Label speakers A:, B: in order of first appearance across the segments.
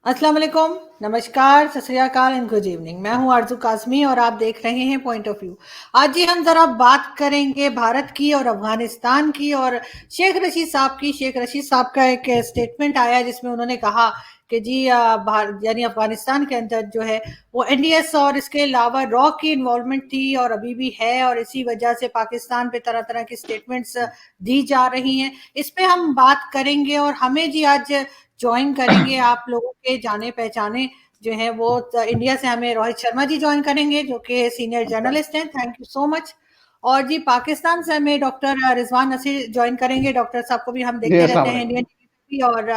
A: अस्सलाम वालेकुम, नमस्कार, सत श्री अकाल एंड गुड इवनिंग। मैं हूं आरजू काज़मी और आप देख रहे हैं पॉइंट ऑफ व्यू। आज जी हम ज़रा बात करेंगे भारत की और अफ़गानिस्तान की और शेख रशीद साहब की। शेख रशीद साहब का एक स्टेटमेंट आया जिसमें उन्होंने कहा कि जी यानी अफ़गानिस्तान के अंदर जो है वो एनडीएस और इसके अलावा रॉ की इन्वॉल्वमेंट थी और अभी भी है, और इसी वजह से पाकिस्तान पे तरह-तरह की स्टेटमेंट्स दी जा रही हैं। इस पे हम बात करेंगे और हमें जी आज जॉइन करेंगे आप लोगों के जाने पहचाने जो है वो इंडिया से हमें रोहित शर्मा जी जॉइन करेंगे जो कि सीनियर जर्नलिस्ट हैं। Thank you so much. और जी पाकिस्तान से हमें डॉक्टर रिजवान नसीर जॉइन करेंगे। डॉक्टर साहब को भी हम
B: जी
A: देखते
B: अस्सलाम
A: रहते हैं
B: वालेकुम।
A: इंडियन टीवी पे और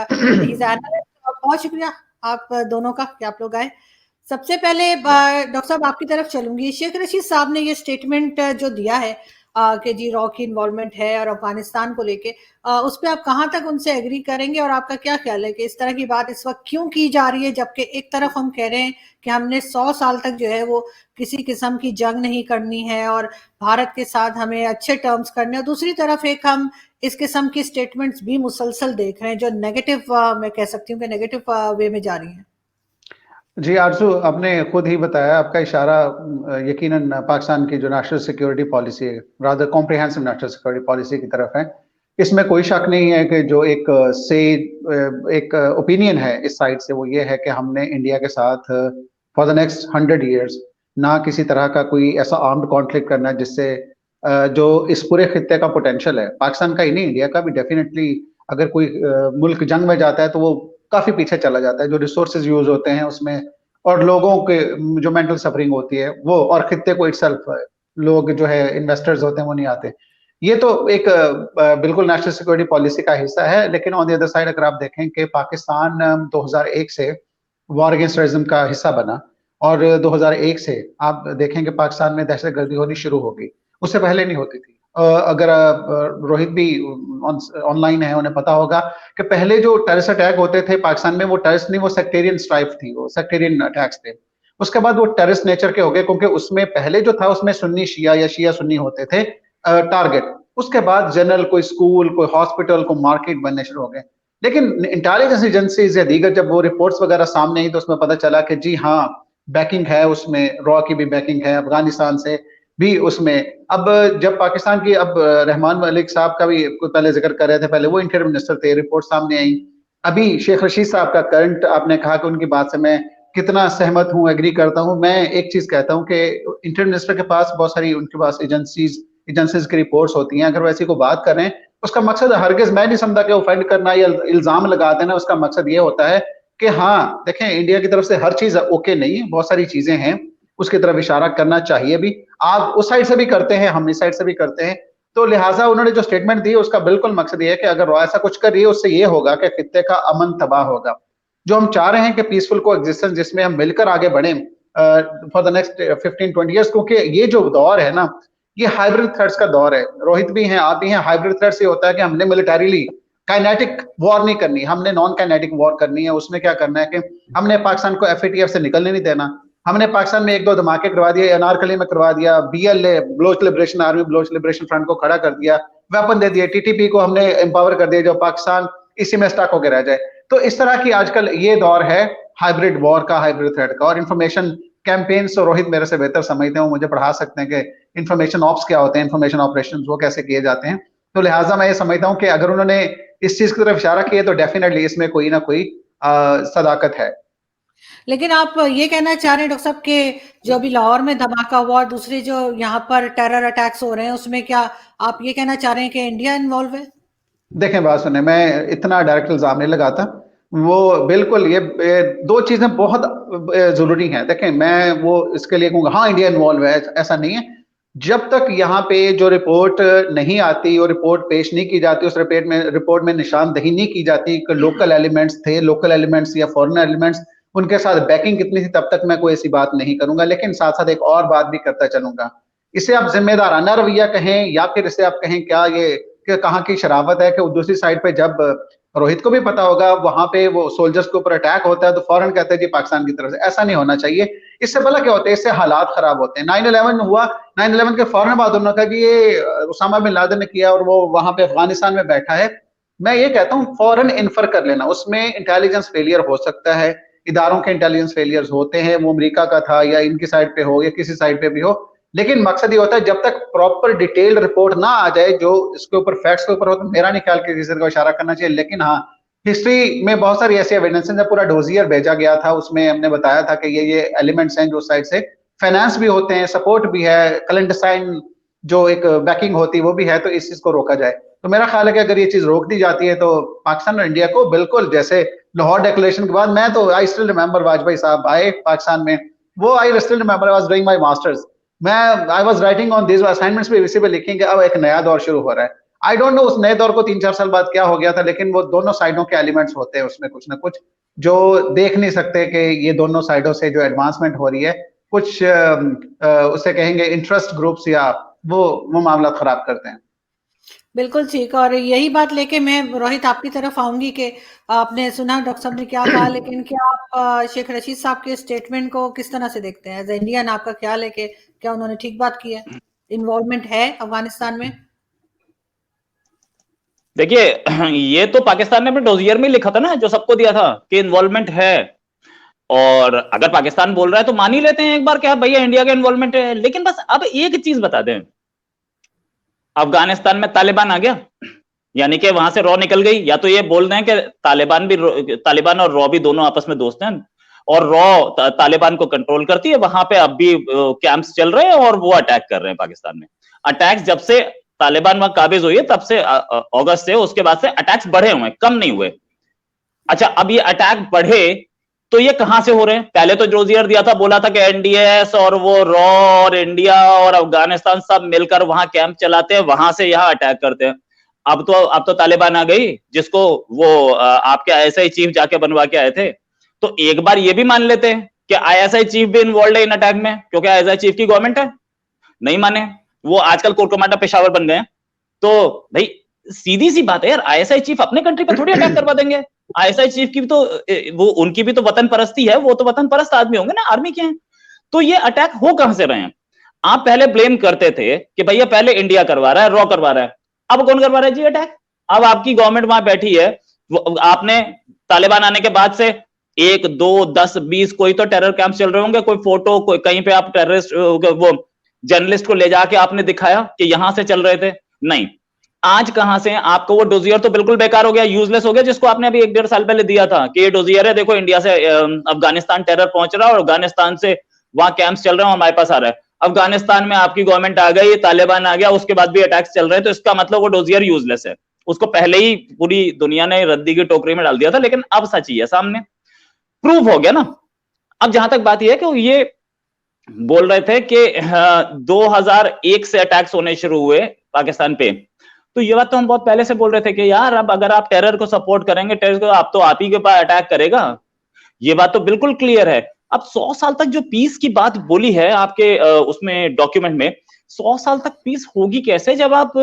A: ही इज एनालिस्ट। बहुत शुक्रिया आप दोनों का कि आप लोग आए। सबसे पहले डॉक्टर साहब आपकी तरफ चलूंगी। शेख रशीद साहब ने ये स्टेटमेंट जो दिया है कि जी रॉ की इन्वॉल्वमेंट है और अफगानिस्तान को लेके, उस पे आप कहाँ तक उनसे एग्री करेंगे और आपका क्या ख्याल है कि इस तरह की बात इस वक्त क्यों की जा रही है, जबकि एक तरफ हम कह रहे हैं कि हमने 100 साल तक जो है वो किसी किस्म की जंग नहीं करनी है और भारत के साथ हमें अच्छे टर्म्स करने हैं, और दूसरी तरफ एक हम इस किस्म की स्टेटमेंट्स भी मुसलसल देख रहे हैं जो नेगेटिव, मैं कह सकती हूँ कि नेगेटिव वे में जा रही हैं।
B: जी आरज़ू, आपने खुद ही बताया, आपका इशारा यकीनन पाकिस्तान की जो नेशनल सिक्योरिटी पॉलिसी है, rather comprehensive national security policy की तरफ है। इसमें कोई शक नहीं है कि जो एक ओपिनियन है इस साइड से, वो ये है कि हमने इंडिया के साथ फॉर द नेक्स्ट 100 ईयर्स ना किसी तरह का कोई ऐसा आर्म्ड कॉन्फ्लिक्ट करना है जिससे जो इस पूरे खित्ते का पोटेंशियल है, पाकिस्तान का ही नहीं इंडिया का भी डेफिनेटली, अगर कोई मुल्क जंग में जाता है तो वो काफी पीछे चला जाता है। जो रिसोर्सेज यूज होते हैं उसमें, और लोगों के जो मेंटल सफरिंग होती है वो, और खित्ते को इटसेल्फ, लोग जो है इन्वेस्टर्स होते हैं वो नहीं आते। ये तो एक बिल्कुल नेशनल सिक्योरिटी पॉलिसी का हिस्सा है। लेकिन ऑन द अदर साइड अगर आप देखें कि पाकिस्तान 2001 से वॉर अगेंस्ट टेररिज्म का हिस्सा बना, और 2001 से आप देखें कि पाकिस्तान में दहशतगर्दी होनी शुरू हो गई, उससे पहले नहीं होती थी। अगर रोहित भी ऑनलाइन है, उन्हें पता होगा कि पहले जो टेररिस्ट अटैक होते थे पाकिस्तान में, वो टेररिस्ट नहीं, वो सेक्टेरियन स्ट्राइक थी, वो सेक्टेरियन अटैक्स थे। उसके बाद वो टेररिस्ट नेचर के हो गए, क्योंकि उसमें पहले जो था उसमें सुन्नी शिया या शिया सुन्नी होते थे टारगेट। उसके बाद जनरल, कोई स्कूल, कोई हॉस्पिटल, कोई मार्केट बनने शुरू हो गए। लेकिन इंटेलिजेंस एजेंसीज या दीगर जब वो रिपोर्ट्स वगैरह सामने आई तो उसमें पता चला कि जी हाँ, बैकिंग है उसमें, रॉ की भी बैकिंग है, अफगानिस्तान से भी उसमें। अब जब पाकिस्तान की, अब रहमान मलिक साहब का भी पहले जिक्र कर रहे थे, पहले वो इंटीरियर मिनिस्टर थे, रिपोर्ट सामने आई। अभी शेख रशीद साहब का करंट, आपने कहा कि उनकी बात से मैं कितना सहमत हूँ, एग्री करता हूँ। मैं एक चीज कहता हूँ कि इंटीरियर मिनिस्टर के पास बहुत सारी, उनके पास एजेंसीज की रिपोर्ट्स होती हैं। अगर वो ऐसी को बात करें, उसका मकसद हरगिज मैं नहीं समझा कि ऑफेंड करना या इल्जाम लगा देना। उसका मकसद ये होता है कि हाँ देखें, इंडिया की तरफ से हर चीज ओके नहीं है, बहुत सारी चीजें हैं, उसकी तरफ इशारा करना चाहिए भी। आप उस साइड से भी करते हैं, हम इस साइड से भी करते हैं। तो लिहाजा उन्होंने जो स्टेटमेंट दी उसका बिल्कुल मकसद ये है कि अगर ऐसा कुछ कर रही है, उससे ये होगा कि खित्ते का अमन तबाह होगा। जो हम चाह रहे हैं कि पीसफुल को एग्जिस्टेंस, जिसमें हम मिलकर आगे बढ़े फॉर द नेक्स्ट 15-20 ईयर्स, क्योंकि ये जो दौर है ना, ये हाइब्रिड थ्रेट्स का दौर है। रोहित भी हैं, आप भी हैं। हाइब्रिड थ्रेट्स ये होता है कि हमने मिलिटरीली काइनेटिक वॉर नहीं करनी, हमने नॉन काइनेटिक वॉर करनी है। उसमें क्या करना है कि हमने पाकिस्तान को एफएटीएफ से निकलने नहीं देना। हमने पाकिस्तान में एक दो धमाके करवा दिए, अनारकली में करवा दिया, BLA, Baloch liberation army, Baloch liberation front को खड़ा कर दिया, वेपन दे दिए, टीटीपी को हमने एम्पावर कर दिया, जो पाकिस्तान इसी में स्टक होकर रह जाए। तो इस तरह की आजकल ये दौर है हाइब्रिड वॉर का, हाइब्रिड थ्रेट का। और इन्फॉर्मेशन कैंपेन्स तो रोहित मेरे से बेहतर समझते हैं, वो मुझे पढ़ा सकते हैं कि इन्फॉर्मेशन ऑप्स क्या होते हैं, इन्फॉर्मेशन ऑपरेशन वो कैसे किए जाते हैं। तो लिहाजा मैं ये समझता हूँ कि अगर उन्होंने इस चीज की तरफ इशारा किया तो डेफिनेटली इसमें कोई ना कोई सदाकत है।
A: लेकिन आप ये कहना चाह रहे हैं डॉक्टर साहब कि जो अभी लाहौर में धमाका हुआ और दूसरे जो यहाँ पर टेरर अटैक्स हो रहे हैं उसमें क्या आप ये कहना चाह रहे हैं कि इंडिया इन्वॉल्व है?
B: देखें, बात सुने, मैं इतना डायरेक्ट इल्जाम नहीं लगाता। वो बिल्कुल ये दो चीजें बहुत जरूरी हैं। देखें, मैं वो इसके लिए कहूंगा हाँ इंडिया इन्वॉल्व है, ऐसा नहीं है। जब तक यहाँ पे जो रिपोर्ट नहीं आती और रिपोर्ट पेश नहीं की जाती, उस रिपोर्ट में निशानदही नहीं की जाती कि लोकल एलिमेंट्स थे, लोकल एलिमेंट्स या फॉरेन एलिमेंट्स, उनके साथ बैकिंग कितनी थी, तब तक मैं कोई ऐसी बात नहीं करूंगा। लेकिन साथ साथ एक और बात भी करता चलूंगा। इसे आप जिम्मेदाराना रवैया कहें या फिर इसे आप कहें क्या ये कि कहाँ की शरावत है कि दूसरी साइड पे जब रोहित को भी पता होगा वहां पे वो सोल्जर्स के ऊपर अटैक होता है तो फौरन कहते हैं जी पाकिस्तान की तरफ से। ऐसा नहीं होना चाहिए। इससे भला क्या होता है, इससे हालात खराब होते हैं। 9/11 हुआ, 9/11 के फौरन बाद उन्होंने कहा कि ये उसामा बिन लादेन ने किया और वो वहां पे अफगानिस्तान में बैठा है। मैं ये कहता हूँ फौरन इन्फर कर लेना, उसमें इंटेलिजेंस फेलियर हो सकता है, इदारों के इंटेलिजेंस फेलियर्स होते हैं, वो अमेरिका का था या इनकी साइड पे हो या किसी साइड पे भी हो, लेकिन मकसद ये होता है जब तक प्रॉपर डिटेल्ड रिपोर्ट ना आ जाए जो इसके ऊपर फैक्ट्स के ऊपर हो, तो मेरा नहीं ख्याल कि किसी को इशारा करना चाहिए। लेकिन हाँ, हिस्ट्री में बहुत सारी ऐसी एविडेंसेस है, पूरा डोजियर भेजा गया था, उसमें हमने बताया था कि ये एलिमेंट्स हैं जो साइड से फाइनेंस भी होते हैं, सपोर्ट भी है, क्लैंडस्टाइन जो एक बैकिंग होती है वो भी है, तो इस चीज को रोका जाए। तो मेरा ख्याल है कि अगर ये चीज रोक दी जाती है तो पाकिस्तान और इंडिया को बिल्कुल, जैसे लाहौर डिक्लेरेशन के बाद, मैं तो आई स्टिल रिमेंबर वाजपेयी साहब आए पाकिस्तान में, वो I still remember, I was doing my masters, मैं I was writing on this assignments पे इसी पे लिखेंगे अब एक नया दौर शुरू हो रहा है। आई डोंट नो उस नए दौर को 3-4 साल बाद क्या हो गया था, लेकिन वो दोनों साइडों के एलिमेंट्स होते हैं उसमें कुछ ना कुछ, जो देख नहीं सकते कि ये दोनों साइडों से जो एडवांसमेंट हो रही है, कुछ उसे कहेंगे इंटरेस्ट ग्रुप्स या वो मामला खराब करते हैं।
A: बिल्कुल ठीक। और यही बात लेके मैं रोहित आपकी तरफ आऊंगी कि आपने सुना डॉक्टर साहब ने क्या कहा, लेकिन क्या आप शेख रशीद साहब के स्टेटमेंट को किस तरह से देखते हैं एज इंडियन? आपका ख्याल है कि क्या उन्होंने ठीक बात की है? इन्वॉल्वमेंट है अफगानिस्तान में?
C: देखिए, ये तो पाकिस्तान ने अपने डोजियर में लिखा था ना, जो सबको दिया था कि इन्वॉल्वमेंट है। और अगर पाकिस्तान बोल रहा है तो मान ही लेते हैं एक बार, क्या भैया इंडिया का इन्वॉल्वमेंट है। लेकिन बस अब एक चीज बता दें, अफगानिस्तान में तालिबान आ गया, यानी कि वहां से रॉ निकल गई। या तो ये बोल दें कि तालिबान और रॉ भी दोनों आपस में दोस्त हैं, और रॉ तालिबान को कंट्रोल करती है, वहां पे अब भी कैंप्स चल रहे हैं और वो अटैक कर रहे हैं पाकिस्तान में। अटैक्स जब से तालिबान वहां काबिज हुई है तब से, अगस्त से, उसके बाद से अटैक्स बढ़े हुए हैं, कम नहीं हुए। अच्छा, अब ये अटैक बढ़े तो ये कहां से हो रहे हैं? पहले तो डोजियर दिया था, बोला था कि एनडीएस और वो रॉ और इंडिया और अफगानिस्तान सब मिलकर वहां कैंप चलाते हैं, वहां से यहां अटैक करते हैं। अब तो तालिबान आ गई, जिसको वो आपके आईएसआई चीफ जाके बनवा के आए थे। तो एक बार ये भी मान लेते हैं कि आईएसआई चीफ भी इन्वॉल्व है इन अटैक में, क्योंकि आईएसआई चीफ की गवर्नमेंट है। नहीं माने, वो आजकल कोर कमांडर पेशावर बन गए। तो भाई सीधी सी बात है यार, आईएसआई चीफ अपने कंट्री पर थोड़ी अटैक करवा देंगे। आईएसआई चीफ की भी तो वो उनकी भी तो वतन परस्ती है, वो तो वतन परस्त आदमी होंगे ना, आर्मी के हैं। तो ये अटैक हो कहां से रहे हैं? आप पहले ब्लेम करते थे कि भैया पहले इंडिया करवा रहा है, रॉ करवा रहा है। अब कौन करवा रहा है जी अटैक? अब आपकी गवर्नमेंट वहां बैठी है, आपने तालिबान आने के बाद से 1, 2, 10, 20 कोई तो टेरर कैंप चल रहे होंगे, कोई फोटो, कोई कहीं पे आप टेररिस्ट वो जर्नलिस्ट को ले जाके आपने दिखाया कि यहां से चल रहे थे? नहीं। आज कहां से? आपको वो डोजियर तो बिल्कुल बेकार हो गया, यूजलेस हो गया, जिसको आपने अभी 1-1.5 साल पहले दिया था कि ये डोजियर है, देखो इंडिया से अफगानिस्तान टेरर पहुंच रहा है और अफगानिस्तान से वहां कैंप्स चल रहे हैं और हमारे पास आ रहा है। अफगानिस्तान में आपकी गवर्नमेंट आ गई, तालिबान आ गया, उसके बाद भी अटैक्स चल रहे हैं, तो इसका मतलब वो डोजियर यूजलेस है। उसको पहले ही पूरी दुनिया ने रद्दी की टोकरी में डाल दिया था, लेकिन अब सच ही है, सामने प्रूव हो गया ना। अब जहां तक बात यह है कि ये बोल रहे थे कि 2001 से अटैक्स होने शुरू हुए पाकिस्तान पे, तो ये बात तो हम बहुत पहले से बोल रहे थे कि यार अब अगर आप टेरर को सपोर्ट करेंगे, टेरर को, आप ही के पास अटैक करेगा। ये बात तो बिल्कुल क्लियर है। अब 100 साल तक जो पीस की बात बोली है आपके उसमें डॉक्यूमेंट में, 100 साल तक पीस होगी कैसे जब आप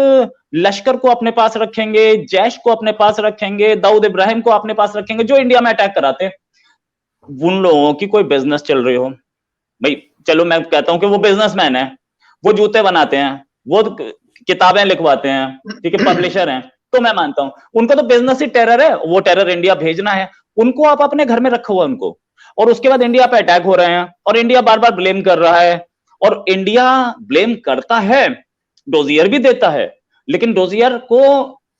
C: लश्कर को अपने पास रखेंगे, जैश को अपने पास रखेंगे, दाऊद इब्राहिम को अपने पास रखेंगे, जो इंडिया में अटैक कराते हैं। उन लोगों की कोई बिजनेस चल रही हो, भाई चलो मैं कहता हूं कि वो बिजनेसमैन है, वो जूते बनाते हैं, वो किताबें लिखवाते हैं, ठीक है, पब्लिशर हैं, तो मैं मानता हूं उनका तो बिजनेस ही टेरर है, वो टेरर इंडिया भेजना है। उनको आप अपने घर में रखा हुआ उनको, और उसके बाद इंडिया पे अटैक हो रहे हैं और इंडिया बार बार ब्लेम कर रहा है। और इंडिया ब्लेम करता है, डोजियर भी देता है, लेकिन डोजियर को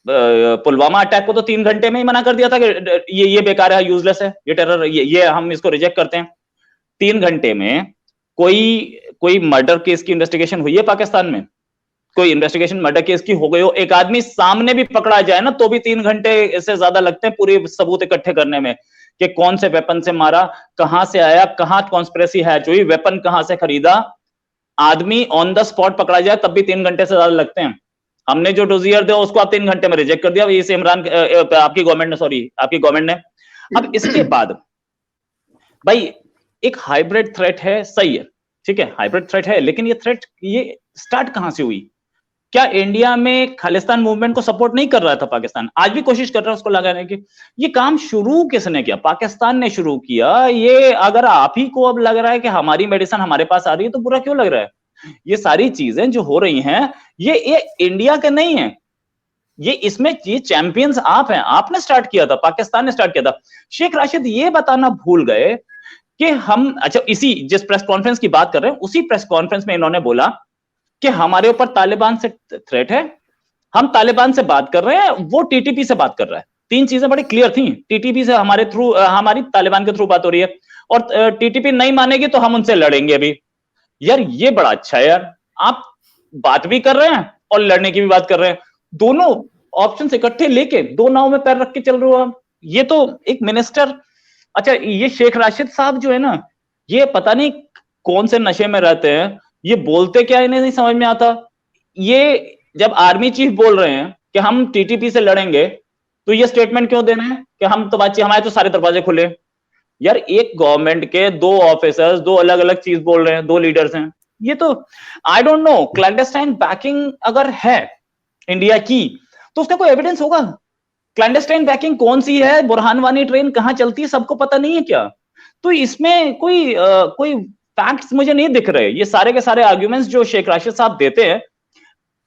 C: पुलवामा अटैक को तो 3 घंटे में ही मना कर दिया था कि ये बेकार है, यूजलेस है, ये टेरर, ये हम इसको रिजेक्ट करते हैं। 3 घंटे में कोई मर्डर केस की इन्वेस्टिगेशन हुई है पाकिस्तान में? कोई इन्वेस्टिगेशन मर्डर केस की हो गई हो, एक आदमी सामने भी पकड़ा जाए ना, तो भी 3 घंटे से ज्यादा लगते हैं पूरे सबूत इकट्ठे करने में, कि कौन से वेपन से मारा, कहां से आया, कहां कॉन्स्पिरेसी हैच हुई, वेपन कहां से खरीदा। आदमी ऑन द स्पॉट पकड़ा जाए तब भी 3 घंटे से ज्यादा लगते हैं। हमने जो डोजियर दिया उसको आप 3 घंटे में रिजेक्ट कर दिया, इस इमरान आपकी गवर्नमेंट ने। अब इसके बाद भाई एक हाइब्रिड थ्रेट है, सही है, ठीक है, हाइब्रिड थ्रेट है, लेकिन ये थ्रेट ये स्टार्ट कहां से हुई? क्या इंडिया में खालिस्तान मूवमेंट को सपोर्ट नहीं कर रहा था पाकिस्तान? आज भी कोशिश कर रहा है उसको लगाने की। ये काम शुरू किसने किया? पाकिस्तान ने शुरू किया। ये अगर आप ही को अब लग रहा है कि हमारी मेडिसिन हमारे पास आ रही है तो बुरा क्यों लग रहा है? ये सारी चीजें जो हो रही हैं ये इंडिया के नहीं है, ये इसमें ये चैंपियंस आप हैं, आपने स्टार्ट किया था, पाकिस्तान ने स्टार्ट किया था। शेख राशिद ये बताना भूल गए कि हम, अच्छा इसी जिस प्रेस कॉन्फ्रेंस की बात कर रहे हैं उसी प्रेस कॉन्फ्रेंस में इन्होंने बोला कि हमारे ऊपर तालिबान से थ्रेट है, हम तालिबान से बात कर रहे हैं, वो टीटीपी से बात कर रहा है। तीन चीजें बड़ी क्लियर थी, टीटीपी से हमारे थ्रू, हमारी तालिबान के थ्रू बात हो रही है, और टीटीपी नहीं मानेगी तो हम उनसे लड़ेंगे अभी। यार ये बड़ा अच्छा है यार, आप बात भी कर रहे हैं और लड़ने की भी बात कर रहे हैं, दोनों ऑप्शन इकट्ठे लेके दो नाव में पैर रख के चल रहे हो आप। ये तो एक मिनिस्टर, अच्छा ये शेख राशिद साहब जो है ना, ये पता नहीं कौन से नशे में रहते हैं, ये बोलते क्या इन्हें नहीं समझ में आता। ये जब आर्मी चीफ बोल रहे हैं कि हम टीटीपी से लड़ेंगे, तो ये स्टेटमेंट क्यों देना है कि हम तो बातचीत, हमारे तो सारे दरवाजे खुले। यार एक गवर्नमेंट के दो ऑफिसर्स दो अलग अलग चीज बोल रहे हैं, दो लीडर्स हैं, ये तो I don't know. Clandestine banking अगर है इंडिया की तो उसका कोई एविडेंस होगा। क्लैंडस्टाइन बैकिंग कौन सी है, बुरहान वानी ट्रेन कहां चलती है, सबको पता नहीं है क्या? तो इसमें कोई फैक्ट्स मुझे नहीं दिख रहे। ये सारे के सारे आर्ग्यूमेंट्स जो शेख राशिद साहब देते हैं,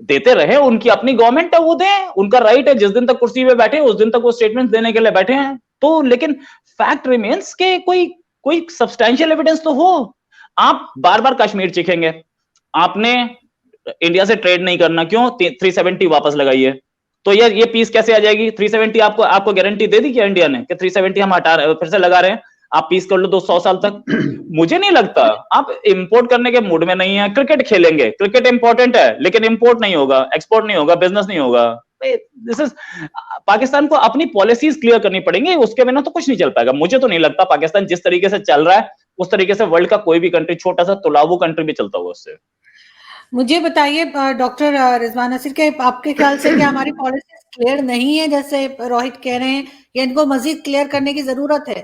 C: देते रहे, उनकी अपनी गवर्नमेंट है, वो दें, उनका राइट है, जिस दिन तक कुर्सी पे बैठे उस दिन तक वो स्टेटमेंट देने के लिए बैठे हैं। तो लेकिन फैक्ट रिमेन्स के कोई सब्सटैंशियल एविडेंस तो हो। आप बार बार कश्मीर चीखेंगे, आपने इंडिया से ट्रेड नहीं करना, क्यों? 370 वापस लगाइए, तो यार ये पीस कैसे आ जाएगी? 370 आपको गारंटी दे दी क्या इंडिया ने कि 370 हम हटा फिर से लगा रहे हैं, आप पीस कर लो 200 साल तक? मुझे नहीं लगता आप इंपोर्ट करने के मूड में नहीं है। क्रिकेट खेलेंगे, क्रिकेट इंपॉर्टेंट है, लेकिन इंपोर्ट नहीं होगा, एक्सपोर्ट नहीं होगा, बिजनेस नहीं होगा। दिस इज, पाकिस्तान को अपनी पॉलिसीज क्लियर करनी पड़ेंगी, उसके बिना तो कुछ नहीं चल पाएगा। मुझे तो नहीं लगता पाकिस्तान जिस तरीके से चल रहा है उस तरीके से वर्ल्ड का कोई भी कंट्री, छोटा सा तुलावू कंट्री भी चलता होगा उससे।
A: मुझे बताइए डॉक्टर रिजवान नसीर के, आपके ख्याल से क्या हमारी पॉलिसीज क्लियर नहीं है जैसे रोहित कह रहे हैं, या इनको मजीद क्लियर करने की जरूरत है?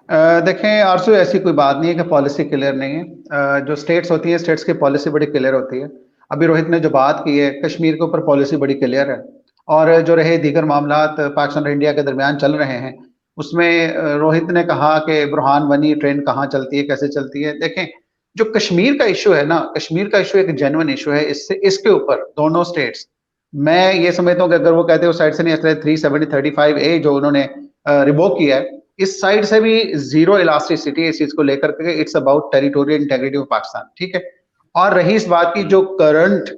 B: देखें आरसू, ऐसी कोई बात नहीं है कि पॉलिसी क्लियर नहीं है। जो स्टेट्स होती है, स्टेट्स की पॉलिसी बड़ी क्लियर होती है। अभी रोहित ने जो बात की है, कश्मीर के ऊपर पॉलिसी बड़ी क्लियर है, और जो रहे दीगर मामलात पाकिस्तान और इंडिया के दरमियान चल रहे हैं, उसमें रोहित ने कहा कि बुरहान वनी ट्रेन कहाँ चलती है, कैसे चलती है। देखें, जो कश्मीर का इशू है ना, कश्मीर का इशू एक जेन्युइन इशू है। इससे इसके ऊपर दोनों स्टेट्स, मैं ये समझता हूँ कि अगर वो कहते हैं उस साइड से नहीं, इसलिए 370-35A जो उन्होंने रिवोक किया है, इस साइड से भी जीरो इलास्टिसिटी है इस चीज को लेकर के। It's about territorial integrity of Pakistan, ठीक है। और रही इस बात की, जो current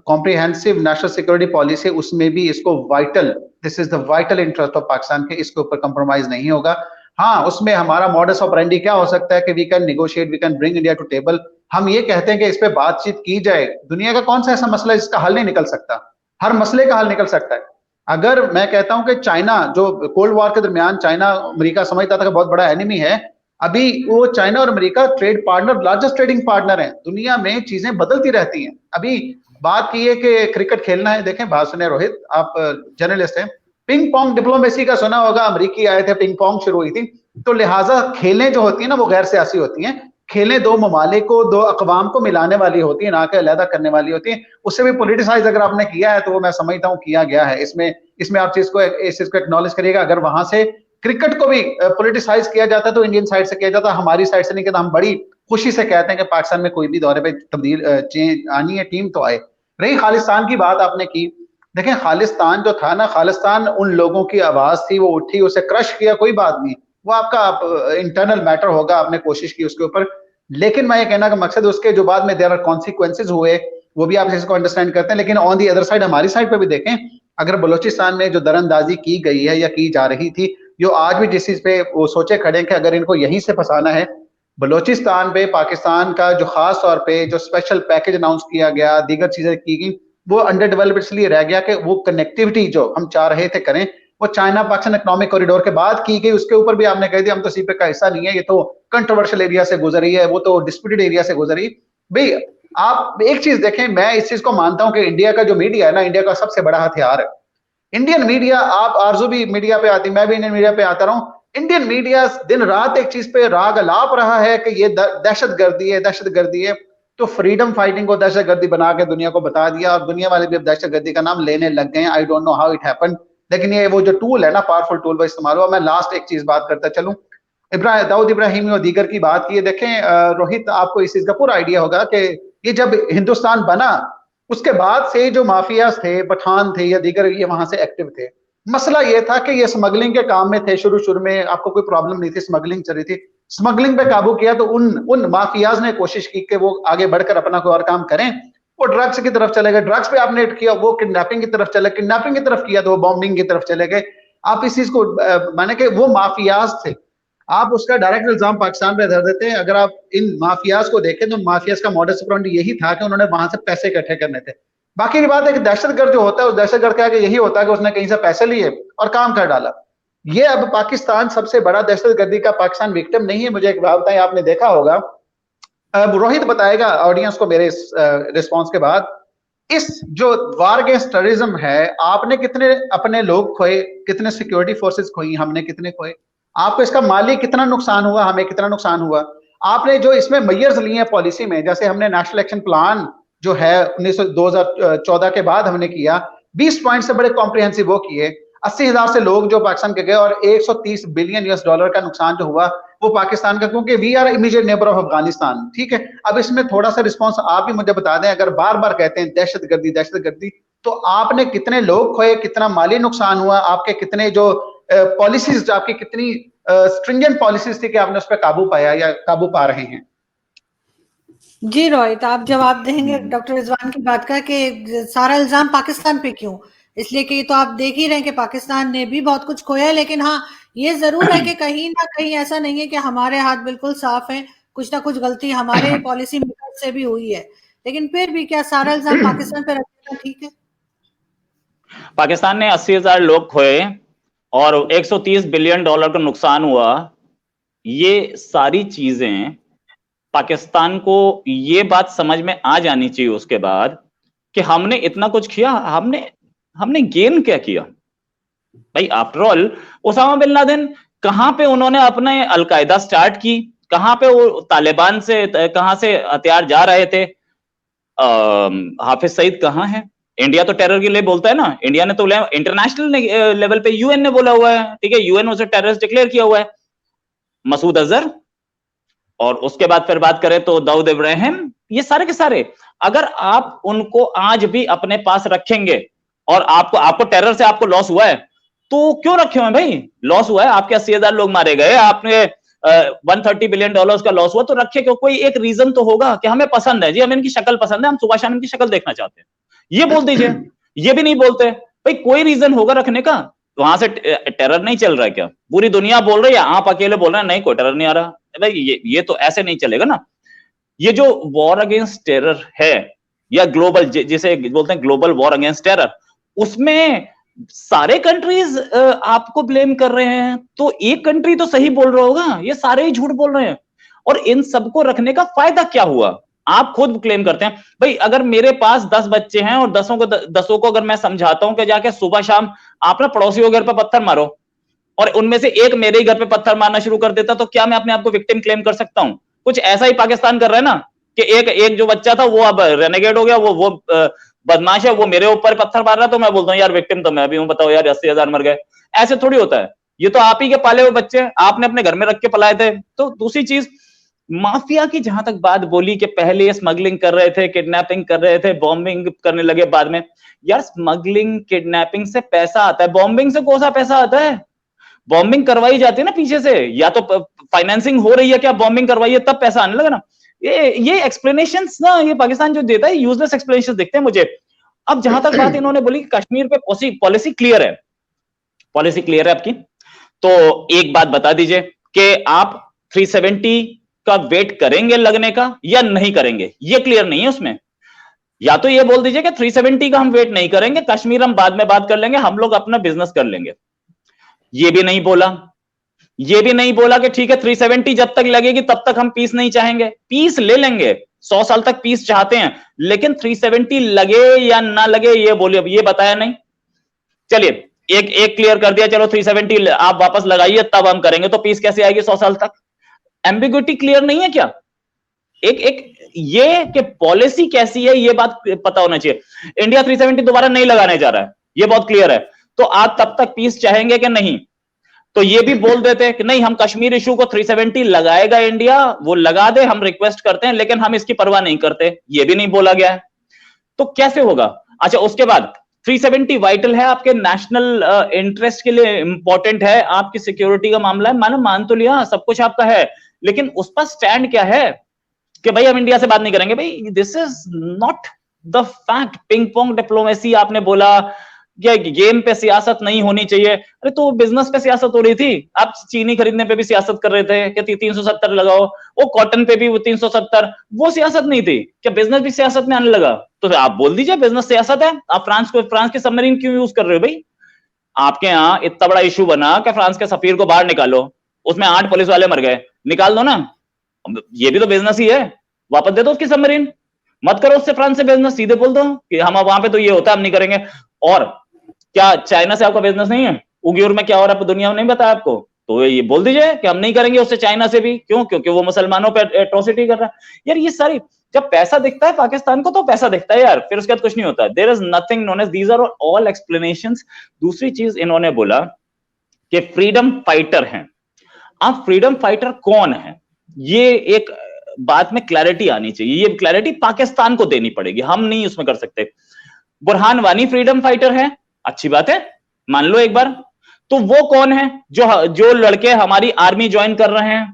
B: comprehensive national security policy है, उसमें भी इसको vital, this is the vital interest of Pakistan के, इसके ऊपर कंप्रोमाइज नहीं होगा। हाँ, उसमें हमारा मॉडस ऑपरेंडी क्या हो सकता है कि we can negotiate, we can bring India to table. हम ये कहते हैं कि इस पे बातचीत की जाए। दुनिया का कौन सा ऐसा मसला है जिसका हल नहीं निकल सकता? हर मसले का हल निकल सकता है। अगर मैं कहता हूं कि चाइना, जो कोल्ड वॉर के दरमियान चाइना अमेरिका समझता था कि बहुत बड़ा एनिमी है, अभी वो चाइना और America trade partner, largest trading partner हैं। दुनिया में चीजें बदलती रहती हैं। अभी बात की है कि क्रिकेट खेलना है, देखें बात सुने रोहित, आप जर्नलिस्ट हैं, पिंग पोंग डिप्लोमेसी का सुना होगा, अमेरिकी आए थे, पिंग पोंग शुरू हुई थी, तो लिहाजा खेलें जो होती है ना वो गैर सियासी होती हैं। खेलें दो ममालिक को, दो अकवाम को मिलाने वाली होती है, ना कि अलहदा करने वाली होती है। उससे भी पॉलिटिसाइज अगर आपने किया है तो वो मैं समझता हूँ किया गया है। इसमें आप इस चीज को एक्नॉलेज करिएगा। अगर वहां से क्रिकेट को भी पॉलिटिसाइज किया जाता है तो इंडियन साइड से किया जाता है, हमारी साइड से नहीं किया। हम बड़ी खुशी से कहते हैं कि पाकिस्तान में कोई भी दौरे पे तब्दील चेंज आनी है, टीम तो आए। रही खालिस्तान की बात आपने की, देखें खालिस्तान जो था ना, खालिस्तान उन लोगों की आवाज थी, वो उठी, उसे क्रश किया, कोई बात नहीं, वो आपका इंटरनल मैटर होगा, आपने कोशिश की उसके ऊपर। लेकिन मैं ये कहना का मकसद उसके जो बाद में देयर आर कॉन्सिक्वेंसेज हुए, वो भी आप इसको अंडरस्टैंड करते हैं। लेकिन ऑन दी अदर साइड, हमारी साइड पे भी देखें, अगर बलूचिस्तान में जो दरअंदाजी की गई है या की जा रही थी, जो आज भी जिस चीज पे वो सोचे खड़े हैं कि अगर इनको यहीं से फंसाना है, बलूचिस्तान पे पाकिस्तान का जो खास तौर पे जो स्पेशल पैकेज अनाउंस किया गया, दीगर चीजें की गई, वो अंडर डेवलप इसलिए रह गया कि वो कनेक्टिविटी जो हम चाह रहे थे करें, वो चाइना पाकिस्तान इकोनॉमिक कॉरिडोर के बाद की गई। उसके ऊपर भी आपने कह दिया हम तो सीपे का हिस्सा नहीं है, ये तो कंट्रोवर्शियल एरिया से गुजरी है, वो तो डिस्प्यूटेड एरिया से गुजरी। भाई आप एक चीज देखें, मैं इस चीज को मानता हूं कि इंडिया का जो मीडिया है ना, इंडिया का सबसे बड़ा हथियार है इंडियन मीडिया। आप आरजू भी मीडिया पे आती, मैं भी इंडियन मीडिया पे आता रहा हूं। इंडियन मीडिया दिन रात एक चीज पे राग अलाप रहा है कि ये दहशतगर्दी है, दहशतगर्दी है। तो फ्रीडम फाइटिंग को दहशतगर्दी बना के दुनिया को बता दिया, और दुनिया वाले भी अब दहशतगर्दी का नाम लेने लग गए हैं। I don't know how it happened, लेकिन ये वो जो टूल है ना, पावरफुल टूल, वो इस्तेमाल हुआ। मैं लास्ट एक चीज बात करता चलूं, दाऊद इब्राहिमी और दीगर की बात की है। देखें रोहित, आपको इस चीज का पूरा आइडिया होगा कि ये जब हिंदुस्तान बना, उसके बाद से जो माफियाज थे, पठान थे या दीगर, ये वहां से एक्टिव थे। मसला ये था कि ये स्मगलिंग के काम में थे, शुरू में आपको कोई प्रॉब्लम नहीं थी, स्मगलिंग चल रही थी, स्मगलिंग पे काबू किया तो उन माफियाज ने कोशिश की कि वो आगे बढ़कर अपना कोई और काम करें, वो ड्रग्स की तरफ चले गए, ड्रग्स पे आपने हिट किया, वो किडनैपिंग की तरफ चले, किडनैपिंग की तरफ किया तो वो बॉम्बिंग की तरफ चले गए। आप इस चीज को माने कि वो माफियाज थे, आप उसका डायरेक्ट इल्जाम पाकिस्तान पे धर देते हैं। अगर आप इन माफियाज को देखें तो माफियाज का मॉडस ऑपरेंडी यही था कि उन्होंने वहां से पैसे इकट्ठे करने थे। बाकी की बात है कि दहशतगर्द जो होता है, उस दहशतगर्द का यही होता है कि उसने कहीं से पैसे लिए और काम कर डाला। ये अब पाकिस्तान सबसे बड़ा दहशतगर्दी का पाकिस्तान विक्टिम नहीं है। मुझे एक बात बताएं, आपने देखा होगा, अब रोहित बताएगा ऑडियंस को मेरे इस रिस्पॉन्स के बाद, इस जो वार अगेंस्ट टेररिज्म है, आपने कितने अपने लोग खोए, कितने सिक्योरिटी फोर्सेस खोई, हमने कितने खोए, आपको इसका माली कितना नुकसान हुआ, हमें कितना नुकसान हुआ। आपने जो इसमें मेजर्स लिए हैं पॉलिसी में, जैसे हमने नेशनल एक्शन प्लान जो है 2014 के बाद हमने किया, 20 पॉइंट से बड़े कॉम्प्रिहेंसिव वो किए, 80,000 से लोग जो पाकिस्तान के गए और 130 बिलियन US डॉलर का नुकसान जो हुआ वो पाकिस्तान का, क्योंकि we are immediate neighbour of Afghanistan. ठीक है, अब इसमें थोड़ा सा रिस्पॉन्स आप भी मुझे बता दें, अगर बार बार कहते हैं दहशतगर्दी दहशतगर्दी, तो आपने कितने लोग खोए, कितना माली नुकसान हुआ, आपके कितने जो पॉलिसीज, आपकी कितनी स्ट्रिंजेंट पॉलिसीज थी कि आपने उस पर काबू पाया या काबू पा रहे हैं?
A: जी रोहित, आप जवाब देंगे डॉक्टर रिजवान की बात का कि सारा इल्जाम पाकिस्तान पे क्यों? इसलिए कि तो आप देख ही रहे हैं कि पाकिस्तान ने भी बहुत कुछ खोया है, लेकिन हाँ ये जरूर है कि कहीं ना कहीं ऐसा नहीं है कि हमारे हाथ बिल्कुल साफ है, कुछ ना कुछ गलती हमारे पॉलिसी मेकर से भी हुई है, लेकिन फिर भी क्या सारा इल्जाम पाकिस्तान पे रखना ठीक है?
C: पाकिस्तान ने 80,000 लोग खोए और 130 बिलियन डॉलर का नुकसान हुआ। ये सारी चीजें पाकिस्तान को ये बात समझ में आ जानी चाहिए उसके बाद कि हमने इतना कुछ किया, हमने गेन क्या किया भाई? After all Osama bin Laden कहां पे उन्होंने अपने अलकायदा स्टार्ट की, कहां पे वो तालिबान से कहां से हथियार जा रहे थे? हाफिज सईद कहां है? इंडिया तो टेरर के लिए बोलता है ना, इंडिया ने तो इंटरनेशनल लेवल पे यूएन ने बोला हुआ है, ठीक है, यूएन उसे टेररिस्ट डिक्लेयर किया हुआ है। मसूद अजहर, और उसके बाद फिर बात करें तो दाऊद इब्राहिम, ये सारे के सारे अगर आप उनको आज भी अपने पास रखेंगे और आपको टेरर से आपको लॉस हुआ है तो क्यों रखे हुए भाई? लॉस हुआ है, आपके 80,000 लोग मारे गए, आपने 130 बिलियन डॉलर्स का लॉस हुआ, तो रखे क्यों? कोई एक रीजन तो होगा कि हमें पसंद है जी, हमें इनकी शक्ल पसंद है, हम सुभाष आनंद की शक्ल देखना चाहते हैं, ये बोल दीजिए। ये भी नहीं बोलते भाई, कोई रीजन होगा रखने का। वहां से टेरर नहीं चल रहा है क्या? पूरी दुनिया बोल रही है, आप अकेले बोल रहे हैं नहीं कोई टेरर नहीं आ रहा भाई? ये तो ऐसे नहीं चलेगा ना। ये जो वॉर अगेंस्ट टेरर है या ग्लोबल, जिसे बोलते हैं ग्लोबल वॉर अगेंस्ट टेरर, उसमें सारे कंट्रीज आपको ब्लेम कर रहे हैं, तो एक कंट्री तो सही बोल रहा होगा, ये सारे ही झूठ बोल रहे हैं। और इन सबको रखने का फायदा क्या हुआ? आप खुद क्लेम करते हैं भाई, अगर मेरे पास 10 बच्चे हैं और 10 को अगर मैं समझाता हूं कि जाके सुबह शाम आप ना पड़ोसियों के घर पर पत्थर मारो, और उनमें से एक मेरे ही घर पे पत्थर मारना शुरू कर देता, तो क्या मैं अपने आप को विक्टिम क्लेम कर सकता हूं? कुछ ऐसा ही पाकिस्तान कर रहा है ना कि एक जो बच्चा था वो अब रेनेगेड हो गया, वो बदमाश है, वो मेरे ऊपर पत्थर मार रहा है, तो मैं बोलता हूँ यार विक्टिम तो मैं भी हूं, बताओ यार 80,000 मर गए। ऐसे थोड़ी होता है, ये तो आप ही के पाले हुए बच्चे आपने अपने घर में रख के पलाए थे। तो दूसरी चीज, माफिया की जहां तक बात बोली कि पहले स्मगलिंग कर रहे थे, किडनैपिंग कर रहे थे, बॉम्बिंग करने लगे बाद में, यार स्मगलिंग किडनैपिंग से पैसा आता है, बॉम्बिंग से कौन सा पैसा आता है? बॉम्बिंग करवाई जाती है ना पीछे से, या तो फाइनेंसिंग हो रही है, क्या बॉम्बिंग करवाई है तब पैसा आने लगा ना। ये एक्सप्लेनेशंस ना ये पाकिस्तान जो देता है यूजलेस एक्सप्लेनेशंस दिखते हैं मुझे। अब जहां तक बात इन्होंने बोली कश्मीर पे पॉलिसी क्लियर है, पॉलिसी क्लियर है आपकी, तो एक बात बता दीजिए कि आप 370 का वेट करेंगे लगने का या नहीं करेंगे? ये क्लियर नहीं है उसमें। या तो ये बोल दीजिए कि 370 का हम वेट नहीं करेंगे, कश्मीर हम बाद में बात कर लेंगे, हम लोग अपना बिजनेस कर लेंगे। ये भी नहीं बोला। ये भी नहीं बोला कि ठीक है 370 जब तक लगेगी तब तक हम पीस नहीं चाहेंगे, पीस ले लेंगे, 100 साल तक पीस चाहते हैं, लेकिन 370 लगे या ना लगे ये बोलिए, ये बताया नहीं। चलिए एक क्लियर कर दिया, चलो 370 आप वापस लगाइए तब हम करेंगे, तो पीस कैसे आएगी 100 साल तक? एम्बिग्युइटी क्लियर नहीं है क्या? एक ये कि पॉलिसी कैसी है ये बात पता होना चाहिए। इंडिया 370 दोबारा नहीं लगाने जा रहा है, ये बहुत क्लियर है, तो आप तब तक पीस चाहेंगे कि नहीं? तो ये भी बोल देते हैं कि नहीं हम कश्मीर इशू को 370 लगाएगा इंडिया, वो लगा दे, हम रिक्वेस्ट करते हैं, लेकिन हम इसकी परवाह नहीं करते, ये भी नहीं बोला गया है। तो कैसे होगा? अच्छा, उसके बाद 370 वाइटल है, आपके नेशनल इंटरेस्ट के लिए इंपॉर्टेंट है, आपकी सिक्योरिटी का मामला है, मैंने मान तो लिया, सब कुछ आपका है, लेकिन उस पर स्टैंड क्या है कि भाई हम इंडिया से बात नहीं करेंगे? भाई this is not the fact. Ping pong diplomacy आपने बोला, या गेम पे सियासत नहीं होनी चाहिए। अरे तो बिजनेस पे सियासत हो रही थी, आप चीनी खरीदने पे भी सियासत कर रहे थे कि 370 लगाओ, वो कॉटन पे भी वो 370, वो सियासत नहीं थी क्या? बिजनेस भी सियासत में आने लगा? तो आप बोल दीजिए बिजनेस सियासत है। आप फ्रांस के सबमरीन क्यों यूज कर रहे हो भाई? आपके यहाँ इतना बड़ा इशू बना कि फ्रांस के सफीर को बाहर निकालो, उसमें 8 पुलिस वाले मर गए, निकाल दो ना, ये भी तो बिजनेस ही है, वापस दे दो उसकी सबमरीन, मत करो उससे फ्रांस से बिजनेस, सीधे बोल दो कि हम वहां पे तो ये होता है, हम नहीं करेंगे। और क्या चाइना से आपका बिजनेस नहीं है? उगियोर में क्या हो रहा है दुनिया में नहीं बताया आपको? तो ये बोल दीजिए कि हम नहीं करेंगे उससे, चाइना से भी। क्यों? क्योंकि वो मुसलमानों पे एट्रोसिटी कर रहा है। यार ये सारी, जब पैसा दिखता है पाकिस्तान को तो पैसा दिखता है यार, फिर उसके बाद कुछ नहीं होता। There is nothing known as, these are all explanations. दूसरी चीज इन्होंने बोला कि फ्रीडम फाइटर हैं। आप फ्रीडम फाइटर कौन है, ये एक बात में क्लैरिटी आनी चाहिए। ये क्लैरिटी पाकिस्तान को देनी पड़ेगी, हम नहीं उसमें कर सकते। बुरहान वानी फ्रीडम फाइटर है, अच्छी बात है, मान लो एक बार। तो वो कौन है जो लड़के हमारी आर्मी ज्वाइन कर रहे हैं?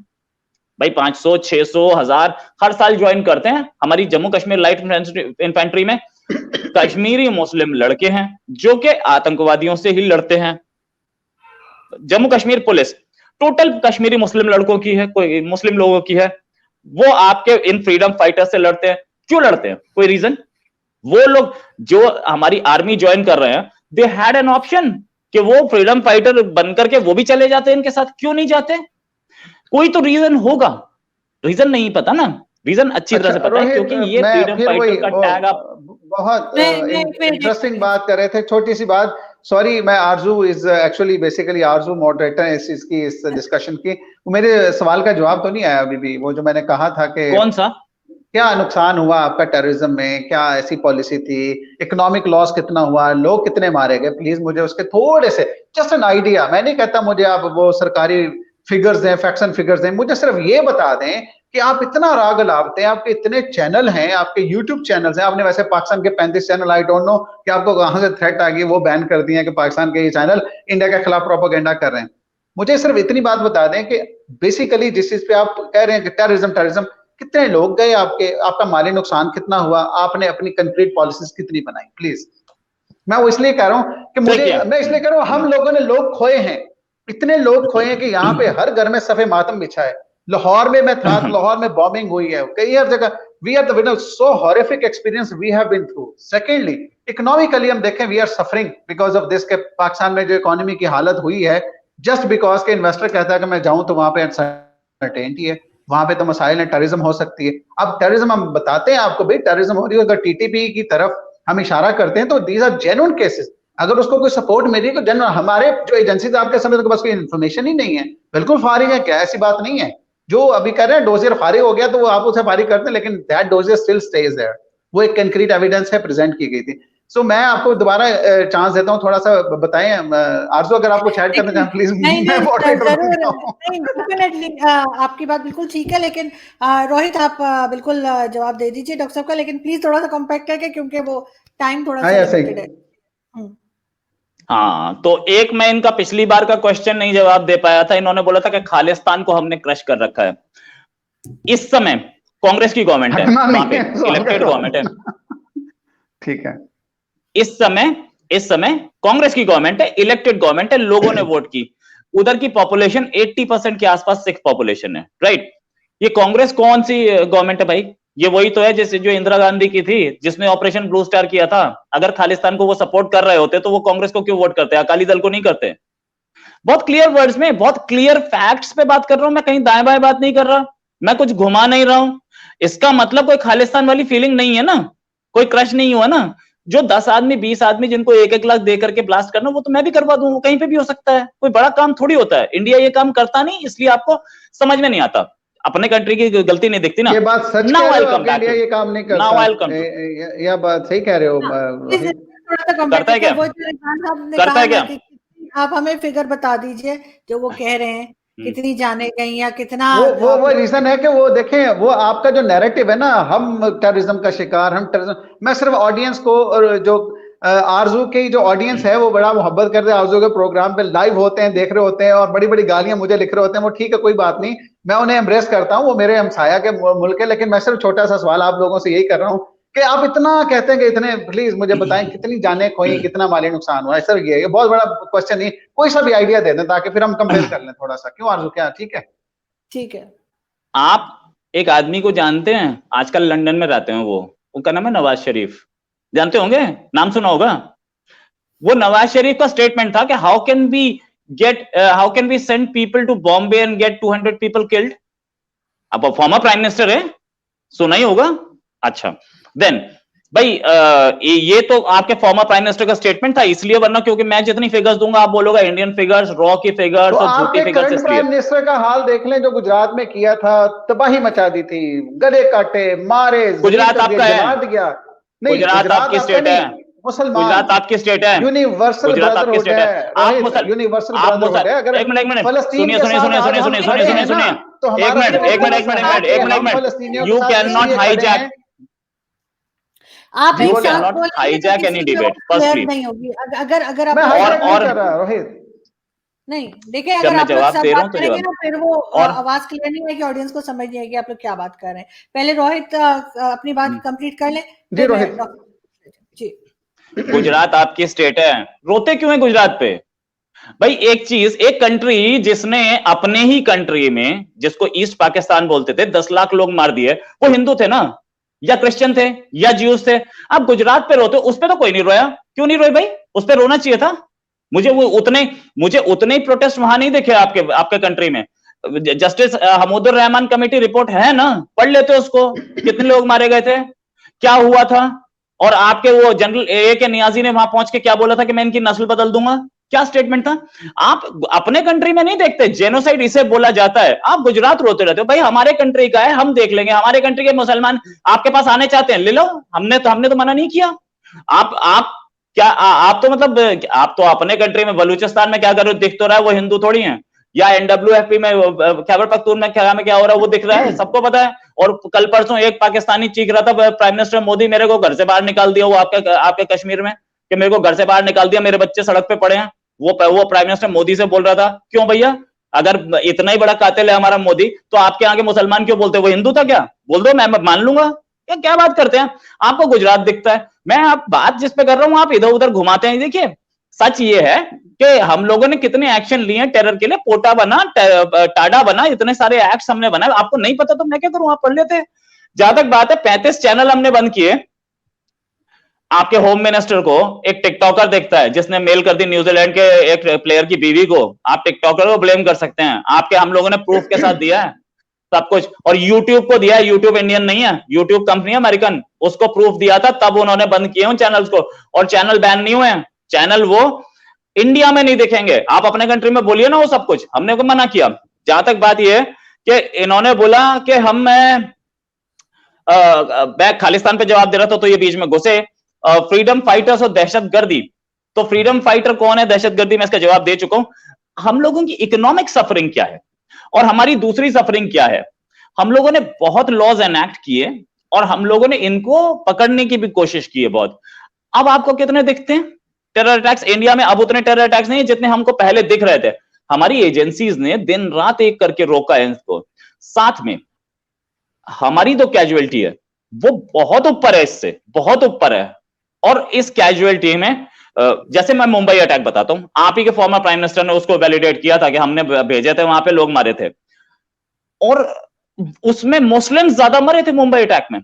C: भाई 500, 600, 1000 हर साल ज्वाइन करते हैं हमारी जम्मू कश्मीर लाइट इन्फेंट्री में। कश्मीरी मुस्लिम लड़के हैं जो कि आतंकवादियों से ही लड़ते हैं। जम्मू कश्मीर पुलिस टोटल कश्मीरी मुस्लिम लड़कों की है, कोई मुस्लिम लोगों की है, वो आपके इन फ्रीडम फाइटर से लड़ते हैं। क्यों लड़ते हैं? कोई रीजन? वो लोग जो हमारी आर्मी ज्वाइन कर रहे हैं, दे हैड एन ऑप्शन कि वो फ्रीडम फाइटर बनकर के वो भी चले जाते हैं इनके साथ। क्यों नहीं जाते? कोई तो रीजन होगा। रीजन नहीं पता ना, रीजन अच्छी तरह से पता है, क्योंकि ये फ्रीडम फाइटर का टैग आप
B: बहुत इंटरेस्टिंग बात कर रहे थे। छोटी सी बात, सॉरी, मैं आरजू is actually basically Aarzoo moderator है इस डिस्कशन की। मेरे सवाल का जवाब तो नहीं आया अभी भी। वो जो मैंने कहा था कि
C: कौन सा,
B: क्या नुकसान हुआ आपका टेररिज्म में, क्या ऐसी पॉलिसी थी, इकोनॉमिक लॉस कितना हुआ, लोग कितने मारे गए, प्लीज मुझे उसके थोड़े से जस्ट एन आइडिया। मैं नहीं कहता मुझे आप वो सरकारी फिगर्स दें, फैक्ट्स एंड फिगर्स दें, मुझे सिर्फ ये बता दें कि आप इतना राग लाते हैं, आपके इतने चैनल हैं, आपके यूट्यूब चैनल्स हैं, आपने वैसे पाकिस्तान के 35 चैनल, आई डोंट नो कि आपको कहां से थ्रेट आ गई, वो बैन कर दिए कि पाकिस्तान के ये चैनल इंडिया के खिलाफ प्रोपेगेंडा कर रहे हैं। मुझे सिर्फ इतनी बात बता दें कि बेसिकली जिस चीज पे आप कह रहे हैं कि टेररिज्म, कितने लोग गए, आपका माली नुकसान कितना हुआ, आपने अपनी कंक्रीट पॉलिसीज कितनी बनाई, प्लीज। मैं वो इसलिए कह रहा हूं कि मैं इसलिए कह रहा हूं, हम लोगों ने लोग खोए हैं, इतने लोग खोए हैं कि यहाँ पे हर घर में सफे मातम बिछा है। लाहौर में मैं था, लाहौर में बॉम्बिंग हुई है, कई हर जगह। We are the winners, so horrific experience we have been through. Secondly, economically हम देखें, we are suffering because of this के पाकिस्तान में जो इकोनॉमी की हालत हुई है, जस्ट बिकॉज के इन्वेस्टर कहता है कि मैं जाऊं तो वहां पे अनसर्टेनिटी है, वहां पे तो मसाइल है, टेररिज्म हो सकती है। अब टेररिज्म हम बताते हैं आपको, भाई टेररिज्म हो रही है, अगर टीटीपी की तरफ हम इशारा करते हैं तो दीज आर जेन्युइन केसेस। अगर उसको कोई सपोर्ट मिली तो जनरल हमारे जो एजेंसीज आपके समय तो बस कोई इन्फॉर्मेशन ही नहीं है, बिल्कुल फारिग है, क्या ऐसी बात नहीं है। जो अभी कह रहे हैं डोजियर फारिग हो गया तो वो आप उसे फारिग करते हैं, लेकिन that dossier still stays there. वो एक कंक्रीट एविडेंस है, प्रेजेंट की गई थी। सो मैं आपको दोबारा चांस देता हूँ, थोड़ा सा बताएं आरजू, अगर आपको चैट करना चाहें प्लीज।
A: डेफिनेटली आपकी बात बिल्कुल ठीक है, लेकिन रोहित आप बिल्कुल जवाब दे दीजिए डॉक्टर साहब का, लेकिन प्लीज थोड़ा सा कॉम्पैक्ट करके, क्योंकि वो टाइम थोड़ा सा लिमिटेड है।
C: हाँ, तो एक मैं इनका पिछली बार का क्वेश्चन नहीं जवाब दे पाया था। इन्होंने बोला था कि खालिस्तान को हमने क्रश कर रखा है। इस समय कांग्रेस की गवर्नमेंट है, वहां पे इलेक्टेड गवर्नमेंट है,
B: ठीक है।
C: इस समय कांग्रेस की गवर्नमेंट है, इलेक्टेड गवर्नमेंट है, लोगों ने वोट की। उधर की पॉपुलेशन 80% के आसपास सिख पॉपुलेशन है, राइट। ये कांग्रेस कौन सी गवर्नमेंट है भाई? ये वही तो है जैसे जो इंदिरा गांधी की थी, जिसने ऑपरेशन ब्लू स्टार किया था। अगर खालिस्तान को वो सपोर्ट कर रहे होते तो वो कांग्रेस को क्यों वोट करते, अकाली दल को नहीं करते? बहुत क्लियर वर्ड्स में, बहुत क्लियर फैक्ट्स पे बात कर रहा हूं मैं, कहीं दाएं बाएं बात नहीं कर रहा, मैं कुछ घुमा नहीं रहा हूं। इसका मतलब कोई खालिस्तान वाली फीलिंग नहीं है ना, कोई क्रश नहीं हुआ ना। जो 10 आदमी 20 आदमी जिनको 1-1 लाख दे करके ब्लास्ट करना, वो तो मैं भी करवा दूं, वो कहीं पे भी हो सकता है, कोई बड़ा काम थोड़ी होता है। इंडिया ये काम करता नहीं, इसलिए आपको समझ में नहीं आता। अपने कंट्री की गलती नहीं दिखती ना।
B: ये बात सच
C: नाउ
B: कह
C: आई
B: रहे हो,
C: कम बैक,
B: इंडिया ये काम नहीं करता।
C: नाउ आई कम,
B: यह बात सही कह रहे हो।
C: करता है क्या? करता है क्या?
A: आप हमें फिगर बता दीजिए जो वो कह रहे हैं कितनी जाने गई या कितना
B: वो रीजन है कि वो देखें, वो आपका जो नैरेटिव है ना, हम टेररिज्म का शिकार, हम टेररिज्म, मैं सिर्फ ऑडियंस को, और जो आरजू की जो ऑडियंस है वो बड़ा मोहब्बत करते हैं, आरजू के प्रोग्राम पे लाइव होते हैं, देख रहे होते हैं और बड़ी बड़ी गालियां मुझे लिख रहे होते हैं, वो ठीक है, कोई बात नहीं, मैं उन्हें एम्ब्रेस करता हूँ, वो मेरे हमसाया के मुल्क है। लेकिन मैं सिर्फ छोटा सा सवाल आप लोगों से यही कर रहा हूँ कि आप इतना कहते हैं कि इतने, प्लीज मुझे बताएं कितनी जाने खोई, कितना माली नुकसान हुआ है सर, ये बहुत बड़ा क्वेश्चन नहीं, कोई सा भी आइडिया दे दें ताकि फिर हम कंपेयर कर लें थोड़ा सा। क्यों आरजू, क्या ठीक है?
A: ठीक है।
C: आप एक आदमी को जानते हैं, आजकल लंदन में रहते हैं, वो उनका नाम है नवाज शरीफ, जानते होंगे, नाम सुना होगा। वो नवाज शरीफ का स्टेटमेंट था कि how can we send people to Bombay and get 200 people killed. अब फॉर्मर प्राइम मिनिस्टर है, सुना ही होगा। अच्छा, देन भाई ये तो आपके फॉर्मर प्राइम मिनिस्टर का स्टेटमेंट था, इसलिए, वरना क्योंकि मैं जितनी फिगर्स दूंगा आप बोलोगे इंडियन फिगर्स, रॉ की फिगर्स
B: तो
C: और झूठी फिगर्स, इसलिए
B: प्राइम मिनिस्टर का हाल देख लें, जो गुजरात में किया था, तबाही मचा दी थी, गले काटे, मारे,
C: गुजरात आपका है,
B: दिया। नहीं,
C: गुजरात आपकी स्टेट है,
B: मुसलमान,
C: गुजरात आपकी स्टेट है,
B: यूनिवर्सल ब्रदरहुड है, यूनिवर्सल ब्रदरहुड है। अगर
C: एक मिनट
B: फलस्तीन
C: सुनिए,
B: तो
C: एक minute, you can not hijack,
A: आप
C: You
A: एक साथ
C: cannot
A: बोलेंगे
C: hijack
A: तो
C: any
A: किसी की
C: debate,
A: वो clear
C: firstly.
A: नहीं होगी। अगर अगर आप
B: मैं हाईजैक नहीं
C: और
B: कर रहा रोहित,
A: नहीं देखिए,
C: जब
A: अगर
C: मैं
A: आप लोग
C: जवाब
A: सब
C: दे रहा
A: बात
C: हूं तो
A: करेंगे
C: जवाब,
A: ना, फिर वो
C: और
A: आवाज क्लियर नहीं है कि ऑडियंस को समझ नहीं आएगी आप लोग क्या बात कर रहे हैं। पहले रोहित अपनी बात कंप्लीट कर ले,
B: जी
A: फिर मैं
B: रोहित।
A: जी।
C: गुजरात आपकी स्टेट है, रोते क्यों है गुजरात पे? भाई एक चीज, एक कंट्री जिसने अपने ही कंट्री में, जिसको ईस्ट पाकिस्तान बोलते थे, 10 लाख लोग मार दिए, वो हिंदू थे ना, या क्रिश्चियन थे, या ज्यूज थे। आप गुजरात पे रोते, उस पे तो कोई नहीं रोया, क्यों नहीं रोए भाई? उस पे रोना चाहिए था। मुझे उतने ही प्रोटेस्ट वहां नहीं देखे आपके कंट्री में। Justice Hamoodur Rahman committee report है ना, पढ़ लेते उसको, कितने लोग मारे गए थे, क्या हुआ था। और आपके वो जनरल ए के नियाजी ने वहां पहुंच के क्या बोला था कि मैं इनकी नस्ल बदल दूंगा, क्या स्टेटमेंट था। आप अपने कंट्री में नहीं देखते, जेनोसाइड इसे बोला जाता है, आप गुजरात रोते रहते हो। भाई हमारे कंट्री का है, हम देख लेंगे, हमारे कंट्री के मुसलमान आपके पास आने चाहते हैं, ले लो, हमने तो मना नहीं किया। आप क्या आप तो मतलब आप तो अपने कंट्री में बलूचिस्तान में क्या कर रहे हो दिख तो रहा है, वो हिंदू थोड़ी है। या एनडब्ल्यूएफपी में खैबर पख्तून में क्या हो रहा है वो दिख रहा है, सबको पता है। और कल परसों एक पाकिस्तानी चीख रहा था, प्राइम मिनिस्टर मोदी मेरे को घर से बाहर निकाल दिया, वो आपके कश्मीर में, कि मेरे को घर से बाहर निकाल दिया, मेरे बच्चे सड़क पे पड़े हैं। वो प्राइम मिनिस्टर मोदी से बोल रहा था। क्यों भैया, अगर इतना ही बड़ा कातिल है हमारा मोदी, तो आपके आगे मुसलमान क्यों बोलते? वो हिंदू था क्या? बोल दो, मैं मान लूंगा। क्या बात करते हैं? आपको गुजरात दिखता है, मैं आप बात जिस पे कर रहा हूं आप इधर उधर घुमाते हैं। देखिए सच ये है कि हम लोगों ने कितने एक्शन लिए हैं टेरर के लिए, पोटा बना, टाडा बना, इतने सारे एक्ट्स हमने बनाए। आपको नहीं पता तो मैं क्या करूं, आप पढ़ लेते। जहां तक बात है 35 चैनल हमने बंद किए। आपके होम मिनिस्टर को एक टिकटॉकर देखता है जिसने मेल कर दी न्यूजीलैंड के एक प्लेयर की बीवी को, आप टिकटॉकर को ब्लेम कर सकते हैं। आपके हम लोगों ने प्रूफ के साथ दिया है सब कुछ, और यूट्यूब को दिया है। यूट्यूब इंडियन नहीं है, यूट्यूब कंपनी है अमेरिकन, उसको प्रूफ दिया था, तब उन्होंने बंद किए उन चैनल्स को। और चैनल बैन नहीं हुए, चैनल वो इंडिया में नहीं दिखेंगे। आप अपने कंट्री में बोलिए ना वो सब कुछ, हमने को मना किया। जहां तक बात यह कि इन्होंने बोला कि मैं खालिस्तान पे जवाब दे रहा था, तो ये बीच में घुसे फ्रीडम फाइटर्स और दहशतगर्दी। तो फ्रीडम फाइटर कौन है, दहशतगर्दी मैं इसका जवाब दे चुका हूं। हम लोगों की इकोनॉमिक सफरिंग क्या है और हमारी दूसरी सफरिंग क्या है। हम लोगों ने बहुत लॉज एनैक्ट किए और हम लोगों ने इनको पकड़ने की भी कोशिश की है बहुत। अब आपको कितने दिखते हैं टेरर अटैक्स इंडिया में? अब उतने टेरर अटैक्स नहीं जितने हमको पहले दिख रहे थे। हमारी एजेंसीज ने दिन रात एक करके रोका है इसको। साथ में हमारी तो कैजुअलिटी है वो बहुत ऊपर है, इससे बहुत ऊपर है। और इस कैजुअलिटी में जैसे मैं मुंबई अटैक बताता हूं, आप ही के फॉर्मर प्राइम मिनिस्टर ने उसको वैलिडेट किया था कि हमने भेजे थे, वहां पे लोग मारे थे, और उसमें मुस्लिम ज्यादा मरे थे मुंबई अटैक में।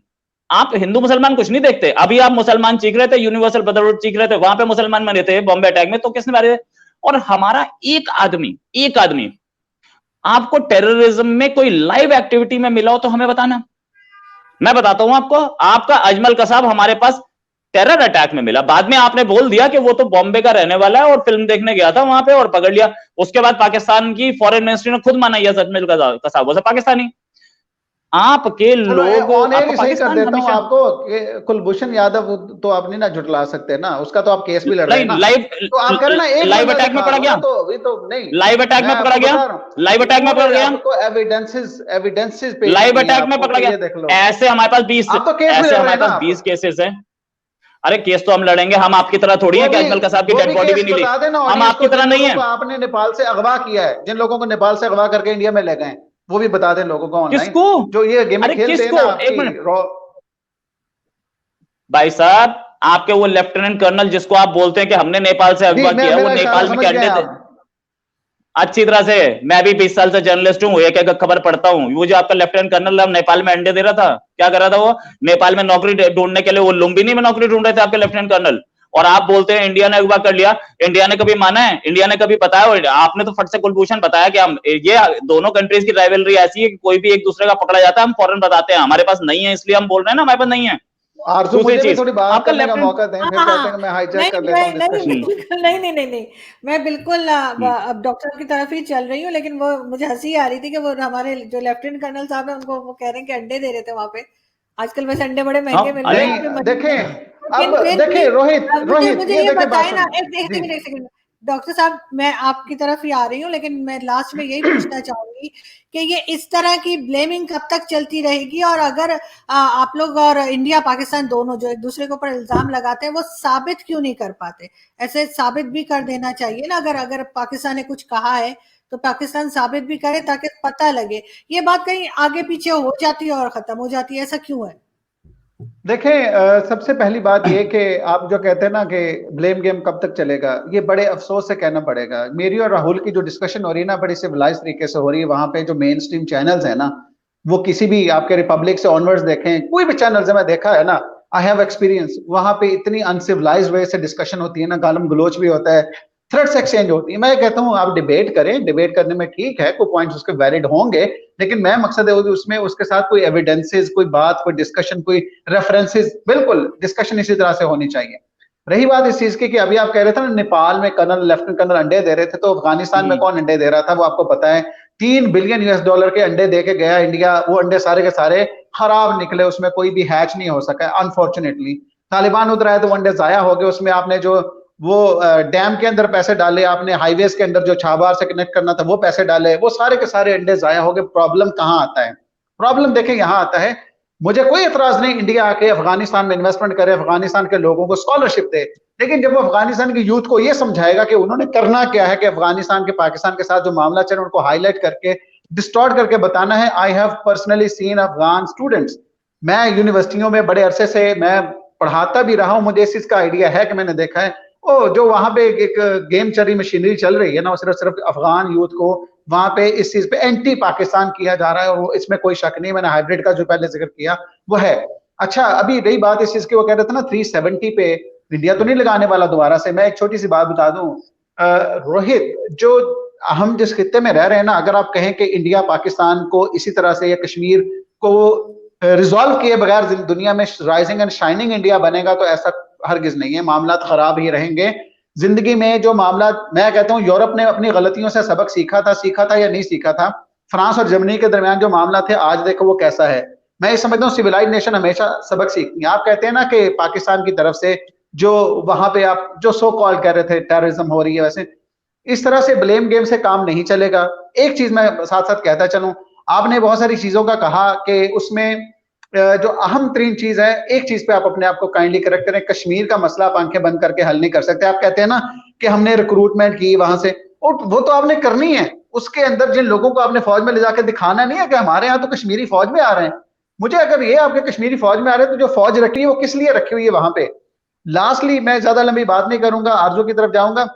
C: आप हिंदू मुसलमान कुछ नहीं देखते। अभी आप मुसलमान चीख रहे थे, यूनिवर्सल ब्रदरहुड चीख रहे थे, वहां पे मुसलमान मरे थे बॉम्बे अटैक में, तो किसने मारे थे? और हमारा एक आदमी आपको टेररिज्म में कोई लाइव एक्टिविटी में मिला हो तो हमें बताना। मैं बताता हूं आपको, आपका अजमल कसाब हमारे पास टेरर अटैक में मिला। बाद में आपने बोल दिया कि वो तो बॉम्बे का रहने वाला है और फिल्म देखने गया था वहां पे और पकड़ लिया। उसके बाद पाकिस्तान की फॉरेन मिनिस्ट्री ने खुद माना, यह अजमल कसाब वो पाकिस्तानी। आपके लोग
B: ऑन एयर
C: आपका
B: ही सही कर
C: पाकिस्तान
B: देता हूँ
C: हमेशा
B: आपको कि कुलभूषण यादव तो आप नहीं ना झुटला सकते ना, उसका तो आप केस भी लड़ रहे हैं ना।
C: लाइव
B: तो आप कह रहे ना एक
C: लाइव
B: बंदा
C: अटैक में
B: दिखा
C: पड़ा
B: दो ना,
C: गया,
B: तो अभी तो नहीं।
C: लाइव अटैक
B: मैं
C: में पकड़ा
B: आपको
C: गया,
B: बता रहा हूँ
C: लाइव अटैक में
B: पूरे,
C: पकड़ा गया,
B: आपको एविडेंसेस पेश
C: लाइव
B: किए हैं
C: अटैक में
B: आपको
C: पकड़ा
B: कि
C: गया।
B: ये देख लो।
C: ऐसे हमारे पास 20
B: आप तो केस भी
C: ऐसे
B: लड़ रहे
C: हमारे
B: हैं ना
C: पास
B: आप।
C: 20 केसेस हैं। अरे केस तो हम लड़ेंगे, हम आपकी तरह थोड़ी है कि अजमल कसाब की
B: वो
C: डेड
B: भी
C: बॉडी भी
B: केस
C: नहीं ली,
B: बता देना
C: हम
B: ऑडियंस
C: आपकी
B: को,
C: तरह
B: जिन
C: नहीं
B: लोगों
C: है।
B: को आपने नेपाल से अगवा किया है, जिन लोगों को नेपाल से अगवा करके इंडिया में ले गए, वो भी बता दें लोगों को ऑनलाइन,
C: किसको?
B: जो ये गेम
C: अरे
B: खेलते हैं
C: किसको?
B: ना
C: एक
B: आपकी
C: मिनट
B: रॉ।
C: भाई साहब, आपके वो लेफ्टिनेंट कर्नल जिसको आप बोलते हैं कि हमने नेपाल से
B: जी,
C: अगवा
B: मैं
C: किया, वो
B: मेरा इशारा
C: नेपाल में
B: समझ
C: के
B: गए
C: अंडे
B: आप।
C: अच्छी तरह से, मैं भी 20 साल से जर्नलिस्ट हूँ, एक एक खबर पढ़ता हूँ। वो जो आपका लेफ्टिनेंट कर्नल नेपाल में अंडे दे रहा था, क्या कर रहा था वो? नेपाल में नौकरी ढूंढने के लिए वो लुम्बिनी में नौकरी ढूंढ रहे थे आपके लेफ्टिनेंट कर्नल, और आप बोलते हैं इंडिया ने अगवा कर लिया। इंडिया ने कभी माना है? इंडिया ने कभी बताया? आपने तो फट से कुलभूषण बताया कि हम ये दोनों कंट्रीज की राइवलरी ऐसी है कि कोई भी एक दूसरे का पकड़ा जाता है हम फौरन बताते हैं, हमारे पास नहीं है इसलिए हम बोल रहे हैं ना हमारे पास नहीं है।
B: आरजू,
C: दूसरी
B: मुझे भी
C: चीज,
B: थोड़ी बात
C: आपका
B: करने का
C: लेफ्टिनेंट
B: मौका दें,
A: हाँ
B: फिर
A: हाँ
B: कहते हैं
A: हाँ।
B: कि मैं हाईजैक
A: नहीं
B: कर
A: नहीं
B: लेता
A: मैं
B: हूँ
A: नहीं
B: डिस्कशन।
A: बिल्कुल नहीं नहीं नहीं नहीं मैं बिल्कुल अब डॉक्टर साहब की तरफ ही चल रही हूँ, लेकिन वो मुझे हंसी आ रही थी कि वो हमारे जो लेफ्टिनेंट कर्नल साहब है उनको वो कह रहे हैं कि अंडे दे रहे थे वहां पे। आजकल वैसे अंडे बड़े महंगे
C: हाँ
A: मिल रहे हैं
C: अरे
A: वहां पे मछली में,
B: देखें,
A: लेकिन
B: अब
A: फिर भी
B: देखें रोहित,
A: मुझे मुझे
B: ये
A: ये
B: देखें, बात
A: बताए ना,
B: सुने
A: एक
B: जी।
A: सेकंड एक सेकंड। डॉक्टर साहब, मैं आपकी तरफ ही आ रही हूँ, लेकिन मैं लास्ट में यही पूछना चाहूंगी कि ये इस तरह की ब्लेमिंग कब तक चलती रहेगी, और अगर आप लोग और इंडिया पाकिस्तान दोनों जो एक दूसरे के ऊपर इल्जाम लगाते हैं वो साबित क्यों नहीं कर पाते? ऐसे साबित भी कर देना चाहिए ना, अगर अगर पाकिस्तान ने कुछ कहा है तो पाकिस्तान साबित भी करे ताकि पता लगे। ये बात कहीं आगे पीछे हो जाती है और खत्म हो जाती है, ऐसा क्यों है?
B: देखें, सबसे पहली बात ये कि आप जो कहते हैं ना कि ब्लेम गेम कब तक चलेगा, ये बड़े अफसोस से कहना पड़ेगा। मेरी और राहुल की जो डिस्कशन हो रही है ना, बड़ी सिविलाइज तरीके से हो रही है। वहां पे जो मेन स्ट्रीम चैनल्स है ना, वो किसी भी आपके रिपब्लिक से ऑनवर्ड्स देखें, कोई भी चैनल से मैं देखा है ना, आई हैव एक्सपीरियंस, वहां पे इतनी अनसिविलाइज वे से डिस्कशन होती है ना, गालम गलोच भी होता है, थ्रेट्स एक्सचेंज होती है। मैं कहता हूँ आप डिबेट करें, डिबेट करने में ठीक है, कोई पॉइंट्स उसके वैलिड होंगे, लेकिन मैं मकसद है उसमें उसके साथ कोई एविडेंसेस, कोई बात, कोई डिस्कशन, कोई रेफरेंसेस, बिल्कुल डिस्कशन इसी तरह से होनी चाहिए। रही बात इस चीज की कि अभी आप कह रहे थे ना नेपाल में कर्नल, लेफ्टिनेंट कर्नल अंडे दे रहे थे, तो अफगानिस्तान में कौन अंडे दे रहा था वो आपको पता है। $3 बिलियन के अंडे दे के गया इंडिया, वो अंडे सारे के सारे खराब निकले, उसमें कोई भी हैच नहीं हो सका अनफॉर्चुनेटली। तालिबान उधर आए तो वो अंडे जाया हो गए, उसमें आपने जो वो डैम के अंदर पैसे डाले, आपने हाईवेज के अंदर जो छाबार से कनेक्ट करना था वो पैसे डाले, वो सारे के सारे अंडे जाया हो गए। प्रॉब्लम कहां आता है? प्रॉब्लम देखें यहां आता है, मुझे कोई एतराज नहीं इंडिया आके अफगानिस्तान में इन्वेस्टमेंट करे, अफगानिस्तान के लोगों को स्कॉलरशिप दे, लेकिन जब वो अफगानिस्तान की यूथ को ये समझाएगा कि उन्होंने करना क्या है, कि अफगानिस्तान के पाकिस्तान के साथ जो मामला चल रहा है उनको हाईलाइट करके डिस्टॉर्ट करके बताना है। I have personally scene Afghan students, मैं यूनिवर्सिटियों में बड़े अरसे से मैं पढ़ाता भी रहा हूं, मुझे इस चीज का आइडिया है कि मैंने देखा है ओ जो वहां पे एक गेम चरी मशीनरी चल रही है ना, सिर्फ सिर्फ अफगान यूथ को वहां पे इस चीज पे एंटी पाकिस्तान किया जा रहा है, और इसमें कोई शक नहीं। मैंने हाइब्रिड का जो पहले जिक्र किया वो है। अच्छा, अभी रही बात इस चीज की, वो कह रहे थे ना 370 पे इंडिया तो नहीं लगाने वाला दोबारा से। मैं एक छोटी सी बात बता दूं रोहित, जो हम जिस खित्ते में रह रहे हैं ना, अगर आप कहें कि इंडिया पाकिस्तान को इसी तरह से या कश्मीर को रिजॉल्व किए बगैर दुनिया में राइजिंग एंड शाइनिंग इंडिया बनेगा, तो ऐसा हरगिज नहीं है। मामला खराब ही रहेंगे जिंदगी में। जो मामला, मैं कहता हूं यूरोप ने अपनी गलतियों से सबक सीखा था या नहीं सीखा था? फ्रांस और जर्मनी के दरमियान जो मामला थे, आज देखो वो कैसा है। मैं ये समझता हूँ सिविलाइज नेशन हमेशा सबक सीखती है। आप कहते हैं ना कि पाकिस्तान की तरफ से जो वहां पे आप जो सो कॉल कह रहे थे टेररिज्म हो रही है, वैसे इस तरह से ब्लेम गेम से काम नहीं चलेगा। एक चीज मैं साथ साथ कहता चलूं, आपने बहुत सारी चीजों का कहा कि उसमें जो अहम तरीन चीज है, एक चीज पे आप अपने आप को काइंडली करेक्ट करें, कश्मीर का मसला आप आंखें बंद करके हल नहीं कर सकते। आप कहते हैं ना कि हमने रिक्रूटमेंट की वहां से, और वो तो आपने करनी है। उसके अंदर जिन लोगों को आपने फौज में ले जाकर दिखाना नहीं है कि हमारे यहाँ तो कश्मीरी फौज में आ रहे हैं। मुझे अगर ये आपके कश्मीरी फौज में आ रहे हैं, तो जो फौज रखी है वो किस लिए रखी हुई है वहां पे? लास्टली, मैं ज्यादा लंबी बात नहीं करूंगा, आरजू की तरफ जाऊंगा।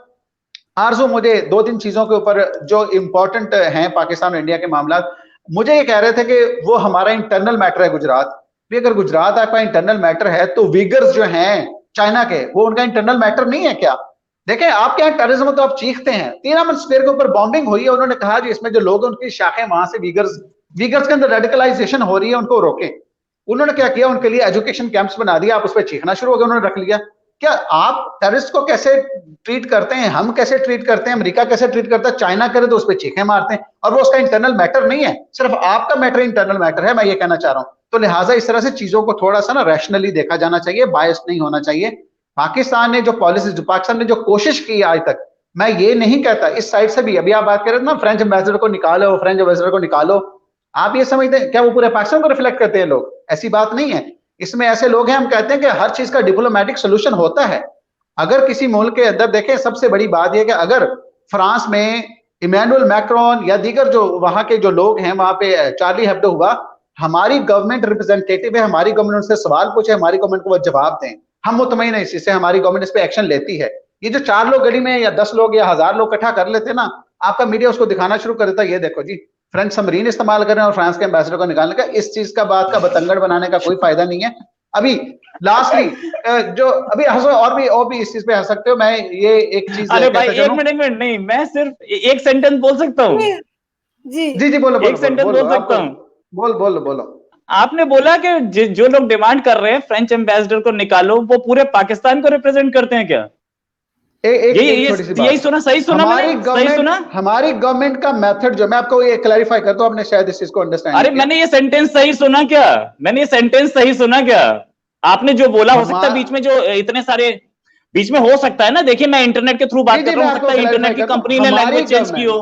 B: आरजू, मुझे 2-3 चीजों के ऊपर जो इंपॉर्टेंट हैं पाकिस्तान और इंडिया के मामला, मुझे ये कह रहे थे कि वो हमारा इंटरनल मैटर है गुजरात भी। अगर गुजरात आपका इंटरनल मैटर है, तो विगर्स जो हैं चाइना के, वो उनका इंटरनल मैटर नहीं है क्या? देखें, आपके यहाँ टेररिज्म तो आप चीखते हैं। 3 अमन स्क्वायर के ऊपर बॉम्बिंग हुई है, उन्होंने कहा कि इसमें जो लोग हैं उनकी शाखें वहां से विगर्स के अंदर रेडिकलाइजेशन हो रही है, उनको रोकें। उन्होंने क्या किया? उनके लिए एजुकेशन कैंप्स बना दिया, आप उस पर चीखना शुरू हो गया, उन्होंने रख लिया। क्या आप टेररिस्ट को कैसे ट्रीट करते हैं, हम कैसे ट्रीट करते हैं, अमेरिका कैसे ट्रीट करता है, चाइना करे तो उस पर चीखें मारते हैं, और वो उसका इंटरनल मैटर नहीं है, सिर्फ आपका मैटर इंटरनल मैटर है, मैं ये कहना चाह रहा हूं। तो लिहाजा इस तरह से चीजों को थोड़ा सा ना रैशनली देखा जाना चाहिए, बायस नहीं होना चाहिए। पाकिस्तान ने जो पॉलिसी, जो पाकिस्तान ने जो कोशिश की आज तक, मैं ये नहीं कहता इस साइड से भी, अभी आप बात कर रहे थे ना फ्रेंच एम्बेसडर को निकालो, फ्रेंच एम्बेसडर को निकालो, आप ये समझते हैं क्या वो पूरे पाकिस्तान को रिफ्लेक्ट करते हैं लोग? ऐसी बात नहीं है। इसमें ऐसे लोग हैं, हम कहते हैं कि हर चीज का डिप्लोमेटिक सोल्यूशन होता है। अगर किसी मुल्क के अंदर देखें, सबसे बड़ी बात यह कि अगर फ्रांस में इमैनुअल मैक्रोन या दीगर जो वहां के जो लोग हैं, वहां पे चार्ली हेब्डो हुआ, हमारी गवर्नमेंट रिप्रेजेंटेटिव है, हमारी गवर्नमेंट से सवाल पूछे, हमारी गवर्नमेंट को वो जवाब दें, हम मुतमईन है इसी से, हमारी गवर्नमेंट इस पे एक्शन लेती है। ये जो 4 लोग गली में या 10 लोग या 1000 लोग इकट्ठा कर लेते ना, आपका मीडिया उसको दिखाना शुरू कर देता है, ये देखो जी फ्रेंच सबमरीन इस्तेमाल कर रहे हैं और फ्रांस के एम्बेसडर को निकालने का, इस चीज का बात का बतंगड़ बनाने का कोई फायदा नहीं है। अभी लास्टली जो अभी हंसो, और भी इस चीज पे हंस सकते हो, मैं ये एक चीज,
C: अरे भाई एक मिनट नहीं, मैं सिर्फ एक सेंटेंस बोल सकता हूँ।
A: जी
B: जी बोलो,
C: एक सेंटेंस बोल सकता हूँ।
B: बोलो।
C: आपने बोला कि जो लोग डिमांड कर रहे हैं फ्रेंच एम्बेसडर को निकालो, वो पूरे पाकिस्तान को रिप्रेजेंट करते हैं क्या? यही सुना, सही सुना मैंने, सही सुना?
B: हमारी गवर्नमेंट का मेथड जो, मैं आपको ये क्लैरिफाई करता हूं, आपने शायद इस चीज को अंडरस्टैंड।
C: अरे मैंने ये सेंटेंस सही सुना क्या? मैंने ये सेंटेंस सही सुना क्या? आपने जो बोला, हो सकता है बीच में जो इतने सारे बीच में हो सकता है ना, देखिए मैं इंटरनेट के थ्रू बात कर रहा हूं, हो सकता है इंटरनेट की कंपनी ने लैंग्वेज चेंज की हो।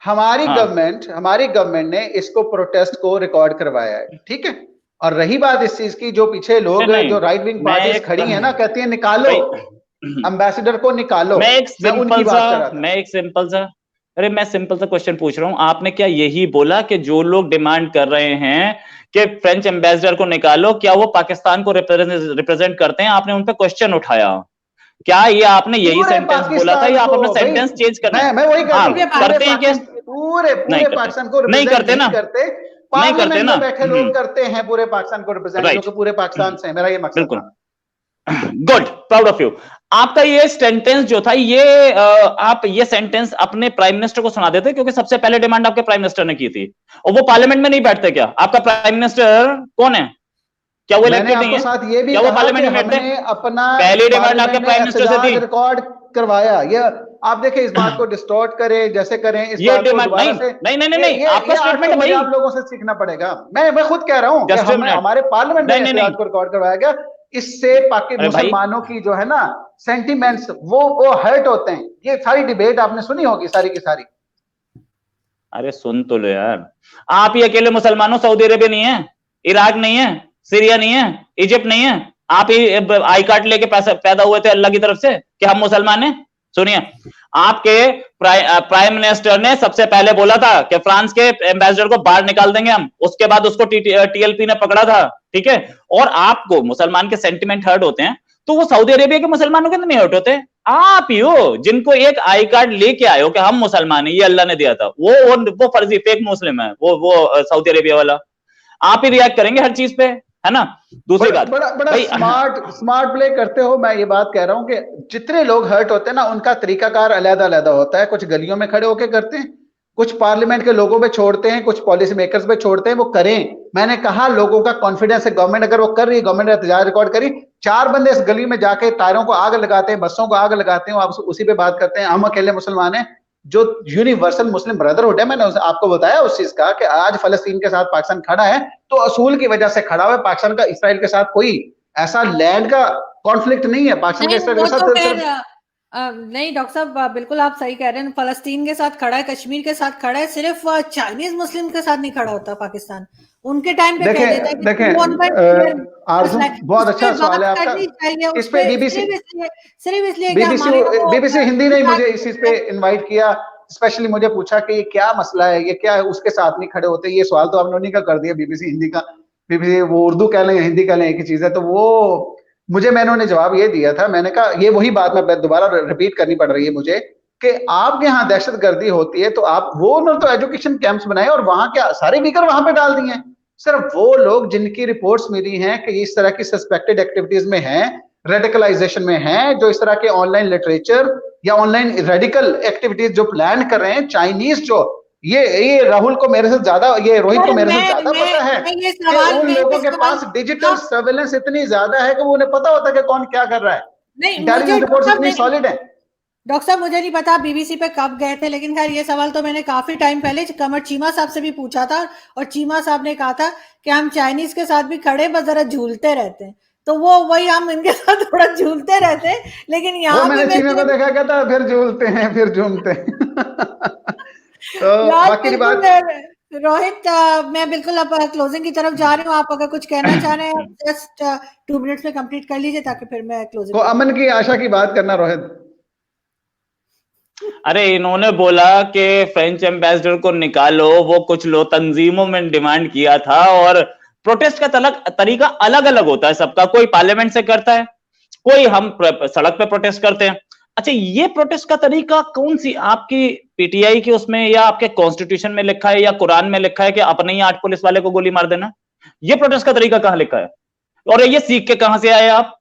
B: हमारी गवर्नमेंट ने इसको प्रोटेस्ट को रिकॉर्ड करवाया है, ठीक है। और रही बात इस चीज की, जो पीछे लोग जो राइट विंग पार्टीज खड़ी है ना, कहती है निकालो एम्बेसडर को, निकालो।
C: मैं एक सिंपल सा क्वेश्चन पूछ रहा हूं, आपने क्या यही बोला कि जो लोग डिमांड कर रहे हैं कि फ्रेंच एम्बेसडर को निकालो, क्या वो पाकिस्तान को रिप्रेजेंट करते हैं? आपने उन पर क्वेश्चन उठाया, क्या ये आपने यही सेंटेंस बोला था या आप अपना सेंटेंस चेंज करना है?
B: मैं वही
C: करते हैं क्या?
B: पूरे पाकिस्तान को
C: नहीं करते ना,
B: नहीं करते ना, बैठे लोग करते हैं पूरे पाकिस्तान को रिप्रेजेंट, जो कि पूरे पाकिस्तान से, मेरा ये मकसद था।
C: Good, proud of you. आपका ये सेंटेंस जो था, ये आप ये सेंटेंस अपने प्राइम मिनिस्टर को सुना देते, क्योंकि सबसे पहले डिमांड आपके प्राइम मिनिस्टर ने की थी, और वो पार्लियामेंट में नहीं बैठते क्या? आपका प्राइम मिनिस्टर कौन है? क्या वो इलेक्टेड नहीं है? क्या वो पार्लियामेंट में बैठते हैं?
B: अपना
C: पहली डिमांड आपके प्राइम मिनिस्टर से थी,
B: रिकॉर्ड करवाया। ये आप देखें, इस बात को डिस्टॉर्ट करें जैसे करें, इस बात को दोबारा से
C: नहीं, आपका स्टेटमेंट भाई
B: आप लोगों से सीखना पड़ेगा। मैं खुद कह रहा हूं कि हमारे पार्लियामेंट में इस बात को रिकॉर्ड करवाया गया, इससे पाकिस्तान मुसलमानों की जो है ना सेंटिमेंट्स, वो हर्ट होते हैं। ये सारी डिबेट आपने सुनी होगी, सारी की सारी।
C: अरे सुन तो लो यार, आप ही अकेले मुसलमानों, सऊदी अरेबिया नहीं है, इराक नहीं है, सीरिया नहीं है, इजिप्ट नहीं है, आप ही आई कार्ड लेके पैदा हुए थे अल्लाह की तरफ से कि हम मुसलमान हैं? सुनिए, आपके प्राइम मिनिस्टर ने सबसे पहले बोला था कि फ्रांस के एम्बेसडर को बाहर निकाल देंगे हम, उसके बाद उसको टीएलपी ने पकड़ा था, ठीक है। और आपको मुसलमान के सेंटिमेंट हर्ट होते हैं, तो वो सऊदी अरेबिया के मुसलमानों के नहीं हर्ट होते? आप ही हो जिनको एक आई कार्ड लेके आए हो कि हम मुसलमान हैं, ये अल्लाह ने दिया था, वो फर्जी फेक मुस्लिम है, वो सऊदी अरेबिया वाला। आप ही रिएक्ट करेंगे हर चीज पे, है ना? दूसरी बात,
B: बड़ा स्मार्ट प्ले करते हो। मैं ये बात कह रहा हूं कि जितने लोग हर्ट होते हैं ना, उनका तरीकाकार अलग-अलग होता है। कुछ गलियों में खड़े होकर करते हैं, कुछ पार्लियामेंट के लोगों पे छोड़ते हैं, कुछ पॉलिसी मेकर्स पे छोड़ते हैं, वो करें। मैंने कहा लोगों का कॉन्फिडेंस है, गवर्नमेंट अगर वो कर रही है, गवर्नमेंट ने एहतजाज रिकॉर्ड करी, 4 बंदे इस गली में जाके टायरों को आग लगाते हैं, बसों को आग लगाते हैं, आप उसी पे बात करते हैं हम अकेले मुसलमान हैं। जो यूनिवर्सल मुस्लिम ब्रदरहुड है, मैंने आपको बताया उस चीज का कि आज फलस्तीन के साथ पाकिस्तान खड़ा है तो असूल की वजह से खड़ा हुआ है। पाकिस्तान का इसराइल के साथ कोई ऐसा लैंड का कॉन्फ्लिक्ट नहीं है। पाकिस्तान के इसराइल के साथ
A: नहीं डॉक्टर साहब, बिल्कुल आप सही कह रहे हैं। फलस्तीन के साथ खड़ा है, कश्मीर के साथ खड़ा है, सिर्फ चाइनीज मुस्लिम के साथ नहीं खड़ा होता पाकिस्तान। उनके टाइम पे कह देता है कि
B: बहुत अच्छा सवाल है आपका। इस पे
A: सिर्फ इसलिए
B: बीबीसी हिंदी ने मुझे इस चीज पे इनवाइट किया, स्पेशली मुझे पूछा कि ये क्या मसला है, ये क्या है, उसके साथ नहीं खड़े होते। ये सवाल तो आपने उन्हीं का कर दिया, बीबीसी हिंदी का। बीबीसी वो उर्दू कह लें या हिंदी कह लें, एक ही चीज है। तो वो मैंने उन्हें जवाब ये दिया था, मैंने कहा ये वही बात मैं दोबारा रिपीट करनी पड़ रही है मुझे कि आपके यहाँ दहशतगर्दी होती है तो आप उन्होंने तो एजुकेशन कैंप्स बनाए और वहां क्या सारे बीकर वहां पे डाल दिए हैं। सिर्फ वो लोग जिनकी रिपोर्ट्स मिली हैं कि इस तरह की सस्पेक्टेड एक्टिविटीज में हैं, रेडिकलाइजेशन में हैं, जो इस तरह के ऑनलाइन लिटरेचर या ऑनलाइन रेडिकल एक्टिविटीज जो प्लान कर रहे हैं, चाइनीज जो ये राहुल को मेरे से ज्यादा, ये रोहित को मेरे से ज्यादा पता है कि उन लोगों के पास डिजिटल सर्वेलेंस इतनी ज्यादा है कि वो उन्हें पता होता है कि कौन क्या कर रहा है।
A: नहीं, मुझे
B: इंटेलिजेंस रिपोर्ट्स
A: डॉक्टर
B: इतनी सॉलिड है।
A: डॉक्टर साहब मुझे नहीं पता बीबीसी पे कब गए थे, लेकिन खैर ये सवाल तो मैंने काफी टाइम पहले कमर चीमा साहब से भी पूछा था, और चीमा साहब ने कहा था कि हम चाइनीज के साथ भी खड़े बस जरा झूलते रहते हैं, तो वो वही हम इनके साथ थोड़ा झूलते रहते हैं, लेकिन
B: वो
A: यहाँ
B: मैंने
A: पे
B: चीमे को देखा, कहता फिर झूलते हैं फिर झूमते हैं। तो
A: यार
B: बाकी
A: बिल्कुल
B: बात,
A: रोहित, मैं बिल्कुल अब क्लोजिंग की तरफ जा रही हूँ, आप अगर कुछ कहना चाह रहे हैं जस्ट 2 मिनट्स में कंप्लीट कर लीजिए ताकि फिर मैं
B: को
A: क्लोजिंग
B: अमन की आशा की बात करना रोहित।
C: अरे इन्होंने बोला कि फ्रेंच एम्बेसडर को निकालो, वो कुछ लो तंजीमों में डिमांड किया था, और प्रोटेस्ट का तरीका अलग अलग होता है सबका, कोई पार्लियामेंट से करता है, कोई हम सड़क पे प्रोटेस्ट करते हैं। अच्छा, ये प्रोटेस्ट का तरीका कौन सी आपकी पीटीआई की उसमें या आपके कॉन्स्टिट्यूशन में लिखा है या कुरान में लिखा है कि अपने ही 8 पुलिस वाले को गोली मार देना? ये प्रोटेस्ट का तरीका कहां लिखा है? और ये सीख के कहां से आए आप?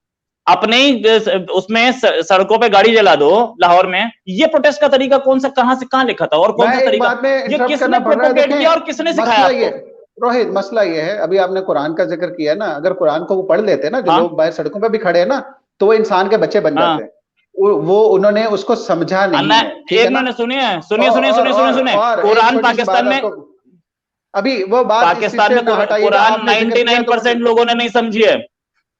C: अपने ही उसमें सड़कों पे गाड़ी जला दो लाहौर में, ये प्रोटेस्ट का तरीका कौन सा, कहां से कहां लिखा था? और कौन सा तरीका ये किसने प्रोपोगेट किया और किसने सिखाया आपको?
B: रोहित, मसला ये है, अभी आपने कुरान का जिक्र किया ना, अगर कुरान को वो पढ़ लेते ना, जो लोग बाहर सड़कों पे भी खड़े हैं ना, तो वो इंसान के बच्चे बन जाते हैं। वो उन्होंने उसको समझा नहीं है।
C: एक मिनट सुनिए, कुरान पाकिस्तान में,
B: अभी वो बात
C: पाकिस्तान में कुरान 99% लोगों ने नहीं समझी है।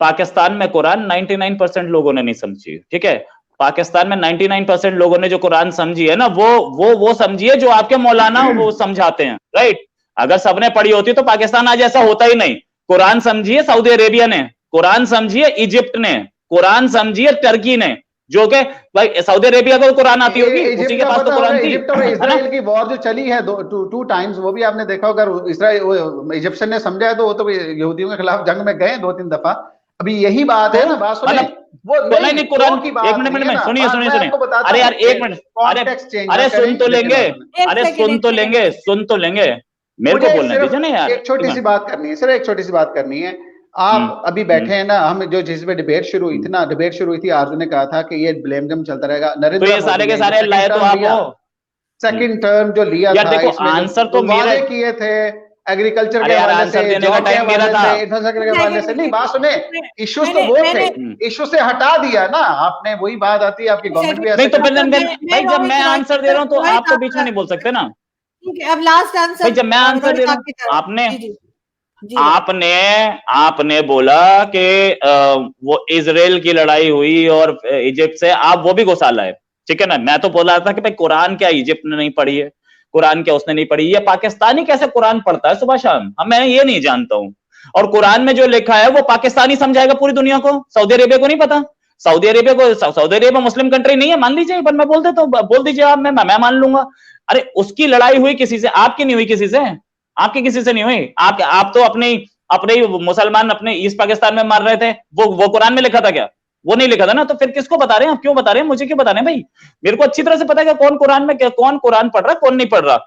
C: पाकिस्तान में कुरान 99% लोगों ने नहीं समझी, ठीक है? पाकिस्तान में 99% लोगों ने जो कुरान समझी है ना, वो समझी है जो आपके मौलाना वो समझाते हैं, राइट? अगर सबने पढ़ी होती तो पाकिस्तान आज ऐसा होता ही नहीं। कुरान समझिए सऊदी अरेबिया ने, कुरान समझिए इजिप्ट ने, कुरान समझिए टर्की ने, जो कि भाई सऊदी अरेबिया को कुरान आती होगी, उसी के पास तो कुरान थी।
B: इजिप्ट और इजराइल की वॉर जो चली है 2 टाइम्स, वो भी आपने देखा होगा। इजराइल इजिप्शियन ने समझा है तो वो तो यहूदियों के खिलाफ जंग में गए 2-3 दफा। अभी यही बात है ना, बात सुनिए, वो
C: नहीं कुरान की बात, एक मिनट सुनिए, अरे यार एक मिनट, अरे सुन तो लेंगे, मेरे को बोलने दीजिए ना यार।
B: एक छोटी सी बात करनी है, सिर्फ एक छोटी सी बात करनी है। आप अभी बैठे हैं ना, हम जो जिस पे डिबेट शुरू हुई थी, आरजू ने कहा था कि ये ब्लेम गेम चलता रहेगा। नरेंद्र
C: तो ये सारे के सारे लाए तो आप हो।
B: सेकंड टर्म जो लिया
C: यार
B: था,
C: देखो आंसर तो मेरे
B: किए थे एग्रीकल्चर के
C: हवाले से, जॉब के हवाले से,
B: इंफ्रास्ट्रक्चर के हवाले से। नहीं, बात सुने, इश्यूज तो वो थे, इश्यू से हटा दिया ना आपने। वही बात आती है, आपकी गवर्नमेंट भी
C: नहीं तो भाई जब मैं आंसर दे रहा हूं तो आप तो बीच में नहीं बोल सकते ना।
A: ठीक है, अब लास्ट आंसर।
C: भाई जब मैं आंसर दे रहा हूं, आपने बोला कि वो इजराइल की लड़ाई हुई और इजिप्ट से, आप वो भी घुसा लाए, ठीक है ना? मैं तो बोला था कि भाई कुरान क्या इजिप्ट ने नहीं पढ़ी है, कुरान क्या उसने नहीं पढ़ी, ये पाकिस्तानी कैसे कुरान पढ़ता है सुबह शाम, मैं ये नहीं जानता हूं। और कुरान में जो लिखा है वो पाकिस्तानी समझाएगा पूरी दुनिया को, सऊदी अरेबिया को नहीं पता। सऊदी अरेबिया मुस्लिम कंट्री नहीं है, मान लीजिए, पर मैं बोल देता हूँ, बोल दीजिए आप, मैं मान लूंगा। अरे उसकी लड़ाई हुई किसी से, आपकी नहीं हुई किसी से, आपकी किसी से नहीं हुई। आप तो अपने मुसलमान अपने ईस्ट पाकिस्तान में मार रहे थे, वो कुरान में लिखा था क्या? वो नहीं लिखा था ना, तो फिर किसको बता रहे हैं आप? क्यों बता रहे हैं? मुझे क्यों बता रहे हैं भाई? मेरे को अच्छी तरह से पता है कि कौन कुरान में, कौन कुरान पढ़ रहा है, कौन नहीं पढ़ रहा।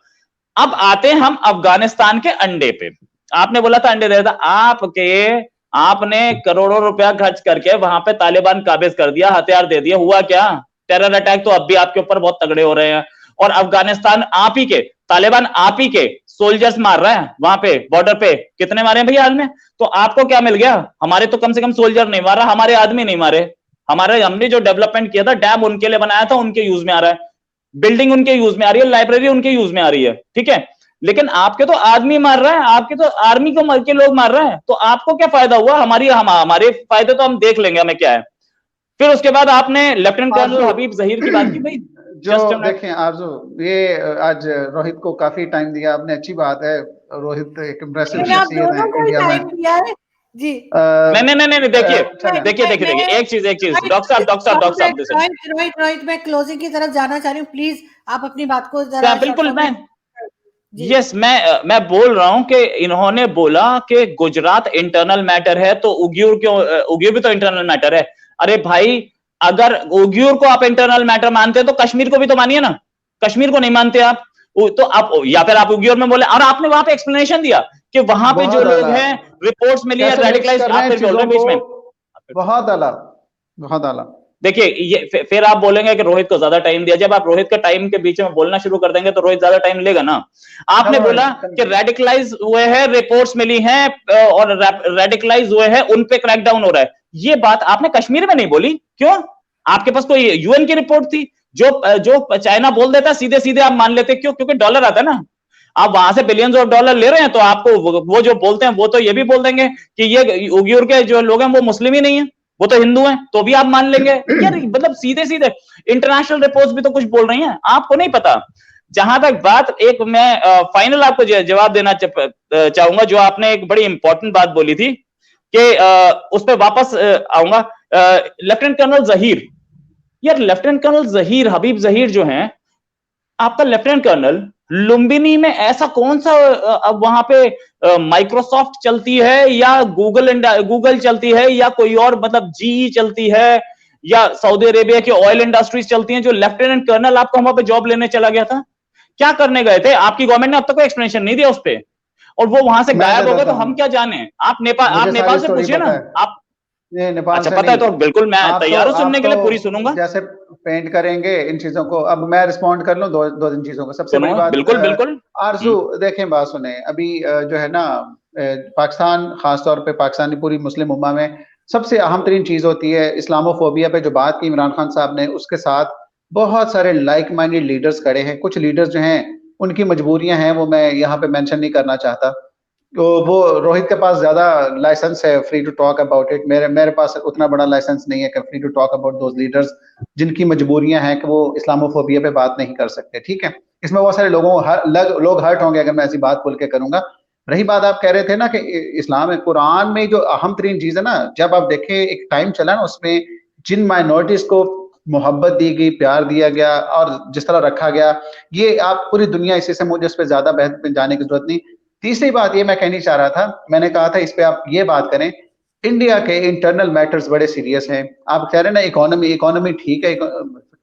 C: अब आते हैं हम अफगानिस्तान के अंडे पे। आपने बोला था अंडे दे था, आपने करोड़ों रुपया खर्च करके वहां पे तालिबान काबिज कर दिया, हथियार दे दिया, हुआ क्या? टेरर अटैक तो अब भी आपके ऊपर बहुत तगड़े हो रहे हैं, और अफगानिस्तान आप ही के, तालिबान आप ही के सोल्जर्स मार रहे हैं वहां पे बॉर्डर पे। कितने मारे हैं भैया हाल में? तो आपको क्या मिल गया? हमारे तो कम से कम सोल्जर नहीं मारा, हमारे आदमी नहीं मारे। हमने जो डेवलपमेंट किया था, डैम उनके लिए बनाया था, उनके यूज में आ रहा है, बिल्डिंग उनके यूज में आ रही है, लाइब्रेरी उनके यूज में आ रही है, ठीक है? लेकिन आपके तो आदमी मार रहा है, आपके तो आर्मी को मर के लोग मार रहे हैं, तो आपको क्या फायदा हुआ? हमारे फायदे तो हम देख लेंगे हमें क्या है। फिर उसके बाद आपने लेफ्टिनेंट कर्नल हबीब जहीर की बात की। भाई
B: जो देखें आरजू, ये आज रोहित को काफी टाइम दिया आपने, अच्छी बात है। रोहित एक इम्प्रेसिव शख्सियत है इंडिया में
A: जी।
C: नहीं, देखिए एक चीज डॉक्टर साहब
A: रोहित, मैं क्लोजिंग की तरफ जाना चाह रही हूँ, प्लीज आप अपनी बात को जरा।
C: बिल्कुल, मैं बोल रहा हूं कि इन्होंने बोला कि गुजरात इंटरनल मैटर है, तो उग्यूर भी तो इंटरनल मैटर है। अरे भाई, अगर उग्यूर को आप इंटरनल मैटर मानते हैं तो कश्मीर को भी तो मानिए ना। कश्मीर को नहीं मानते आप, तो आप या फिर आप उग्यूर में बोले। और आपने वहां पे एक्सप्लेनेशन दिया कि वहां पे जो लोग हैं, रिपोर्ट्स मिली है रेडिकलाइज, आप फिर बोल रहे बीच में।
B: बहुत आला।
C: देखिए, ये फिर आप बोलेंगे कि रोहित को ज्यादा टाइम दिया। जब आप रोहित के टाइम के बीच में बोलना शुरू कर देंगे तो रोहित ज्यादा टाइम लेगा ना। आपने बोला कि रेडिकलाइज हुए हैं, रिपोर्ट्स मिली हैं, और रेडिकलाइज हुए हैं, उन पे क्रैकडाउन हो रहा है। ये बात आपने कश्मीर में नहीं बोली, क्यों? आपके पास कोई यूएन की रिपोर्ट थी? जो चाइना बोल देता है सीधे सीधे आप मान लेते, क्यों? क्योंकि डॉलर आता है ना, आप वहां से बिलियंस ऑफ डॉलर ले रहे हैं, तो आपको वो जो बोलते हैं वो तो ये भी बोल देंगे कि ये उइगुर के जो लोग हैं वो मुस्लिम ही नहीं है, वो तो हिंदू हैं, तो भी आप मान लेंगे। यार मतलब सीधे सीधे इंटरनेशनल रिपोर्ट्स भी तो कुछ बोल रही हैं, आपको नहीं पता। जहां तक बात, एक मैं फाइनल आपको जवाब देना चाहूंगा, जो आपने एक बड़ी इंपॉर्टेंट बात बोली थी कि उस पर वापस आऊंगा। लेफ्टिनेंट कर्नल जहीर, यार लेफ्टिनेंट कर्नल जहीर, हबीब जहीर जो हैं, आपका लेफ्टिनेंट कर्नल, लुम्बिनी में ऐसा कौन सा अब वहां पे माइक्रोसॉफ्ट चलती है या गूगल चलती है या कोई और मतलब जीई चलती है या सऊदी अरेबिया की ऑयल इंडस्ट्रीज चलती हैं, जो लेफ्टिनेंट कर्नल आपको वहां पे जॉब लेने चला गया था? क्या करने गए थे? आपकी गवर्नमेंट ने अब तक कोई एक्सप्लेनेशन नहीं दिया उस पर, और वो वहां से गायब हो गए, तो हम क्या जाने? आप नेपाल से पूछिए ना। आप
B: नेपाल
C: अच्छा
B: से
C: पता है
B: नहीं,
C: तो बिल्कुल मैं तैयार हूं सुनने के लिए, पूरी सुनूंगा।
B: जैसे पेंट करेंगे इन चीजों को। अब मैं रिस्पॉन्ड कर लूं दो तीन चीजों को। सबसे बड़ी बात,
C: बिल्कुल बिल्कुल
B: आरजू देखें, बात सुने। अभी जो है ना, पाकिस्तान, खासतौर पे पाकिस्तानी पूरी मुस्लिम उम्मा में सबसे अहम तरीन चीज होती है इस्लामोफोबिया पे जो बात की इमरान खान साहब ने, उसके साथ बहुत सारे लाइक माइंडेड लीडर्स खड़े हैं। कुछ लीडर्स जो हैं उनकी मजबूरियां हैं, वो मैं यहाँ पे मेंशन नहीं करना चाहता। तो वो रोहित के पास ज्यादा लाइसेंस है free to talk about it, मेरे पास उतना बड़ा लाइसेंस नहीं है कि free to talk about those leaders जिनकी मजबूरियां हैं कि वो इस्लामोफोबिया पे बात नहीं कर सकते। ठीक है, इसमें बहुत सारे लोग हर्ट होंगे अगर मैं ऐसी बात बोल के करूंगा। रही बात, आप कह रहे थे ना कि इस्लाम में, कुरान में जो अहम तरीन चीज है ना, जब आप देखें एक टाइम चला ना, उसमें जिन माइनॉरिटीज को मोहब्बत दी गई, प्यार दिया गया और जिस तरह रखा गया, ये आप पूरी दुनिया, इसी से मुझे इस पर ज्यादा बहस में जाने की जरूरत नहीं। तीसरी बात ये मैं कहनी चाह रहा था, मैंने कहा था इस पे आप ये बात करें, इंडिया के इंटरनल मैटर्स बड़े सीरियस हैं। आप कह रहे हैं ना इकोनॉमी ठीक है,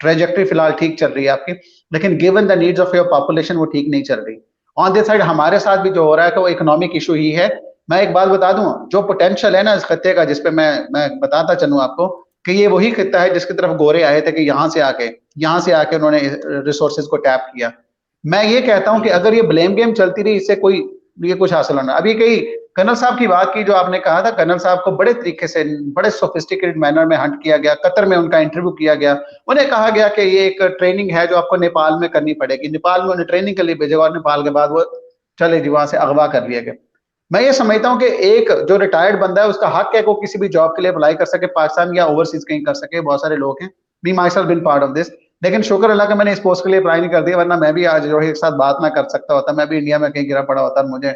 B: ट्रेजेक्टरी फिलहाल ठीक चल रही है आपकी, लेकिन given the needs of your population वो ठीक नहीं चल रही। ऑन दिस साइड हमारे साथ भी जो हो रहा है कि वो इकोनॉमिक इशू ही है। मैं एक बात बता दूं, जो पोटेंशियल है ना इस खत्ते का, जिसपे मैं बताता चलूं आपको कि ये वही खत्ता है जिसकी तरफ गोरे आए थे कि यहाँ से आके उन्होंने रिसोर्सेज को टैप किया। मैं ये कहता हूं कि अगर ये ब्लेम गेम चलती रही, इससे कोई ये कुछ हासिल होना। अभी कई कर्नल साहब की बात की, जो आपने कहा था, कर्नल साहब को बड़े तरीके से, बड़े सोफिस्टिकेटेड मैनर में हंट किया गया, कतर में उनका इंटरव्यू किया गया। उन्हें कहा गया कि ये एक ट्रेनिंग है जो आपको नेपाल में करनी पड़ेगी। नेपाल में उन्हें ट्रेनिंग के लिए भेजेगा और नेपाल के बाद वो चले जी, वहां से अगवा कर लिया गया। मैं ये समझता हूँ कि एक जो रिटायर्ड बंदा है उसका हक है को किसी भी जॉब के लिए अप्लाई कर सके, पाकिस्तान या ओवरसीज कहीं कर सके। बहुत सारे लोग हैं, me myself been part of this, लेकिन शुक्र अल्लाह का मैंने इस पोस्ट के लिए अप्लाई नहीं कर दिया, वरना मैं भी आज रोहित के साथ बात ना कर सकता होता, मैं भी इंडिया में कहीं गिरा पड़ा होता मुझे।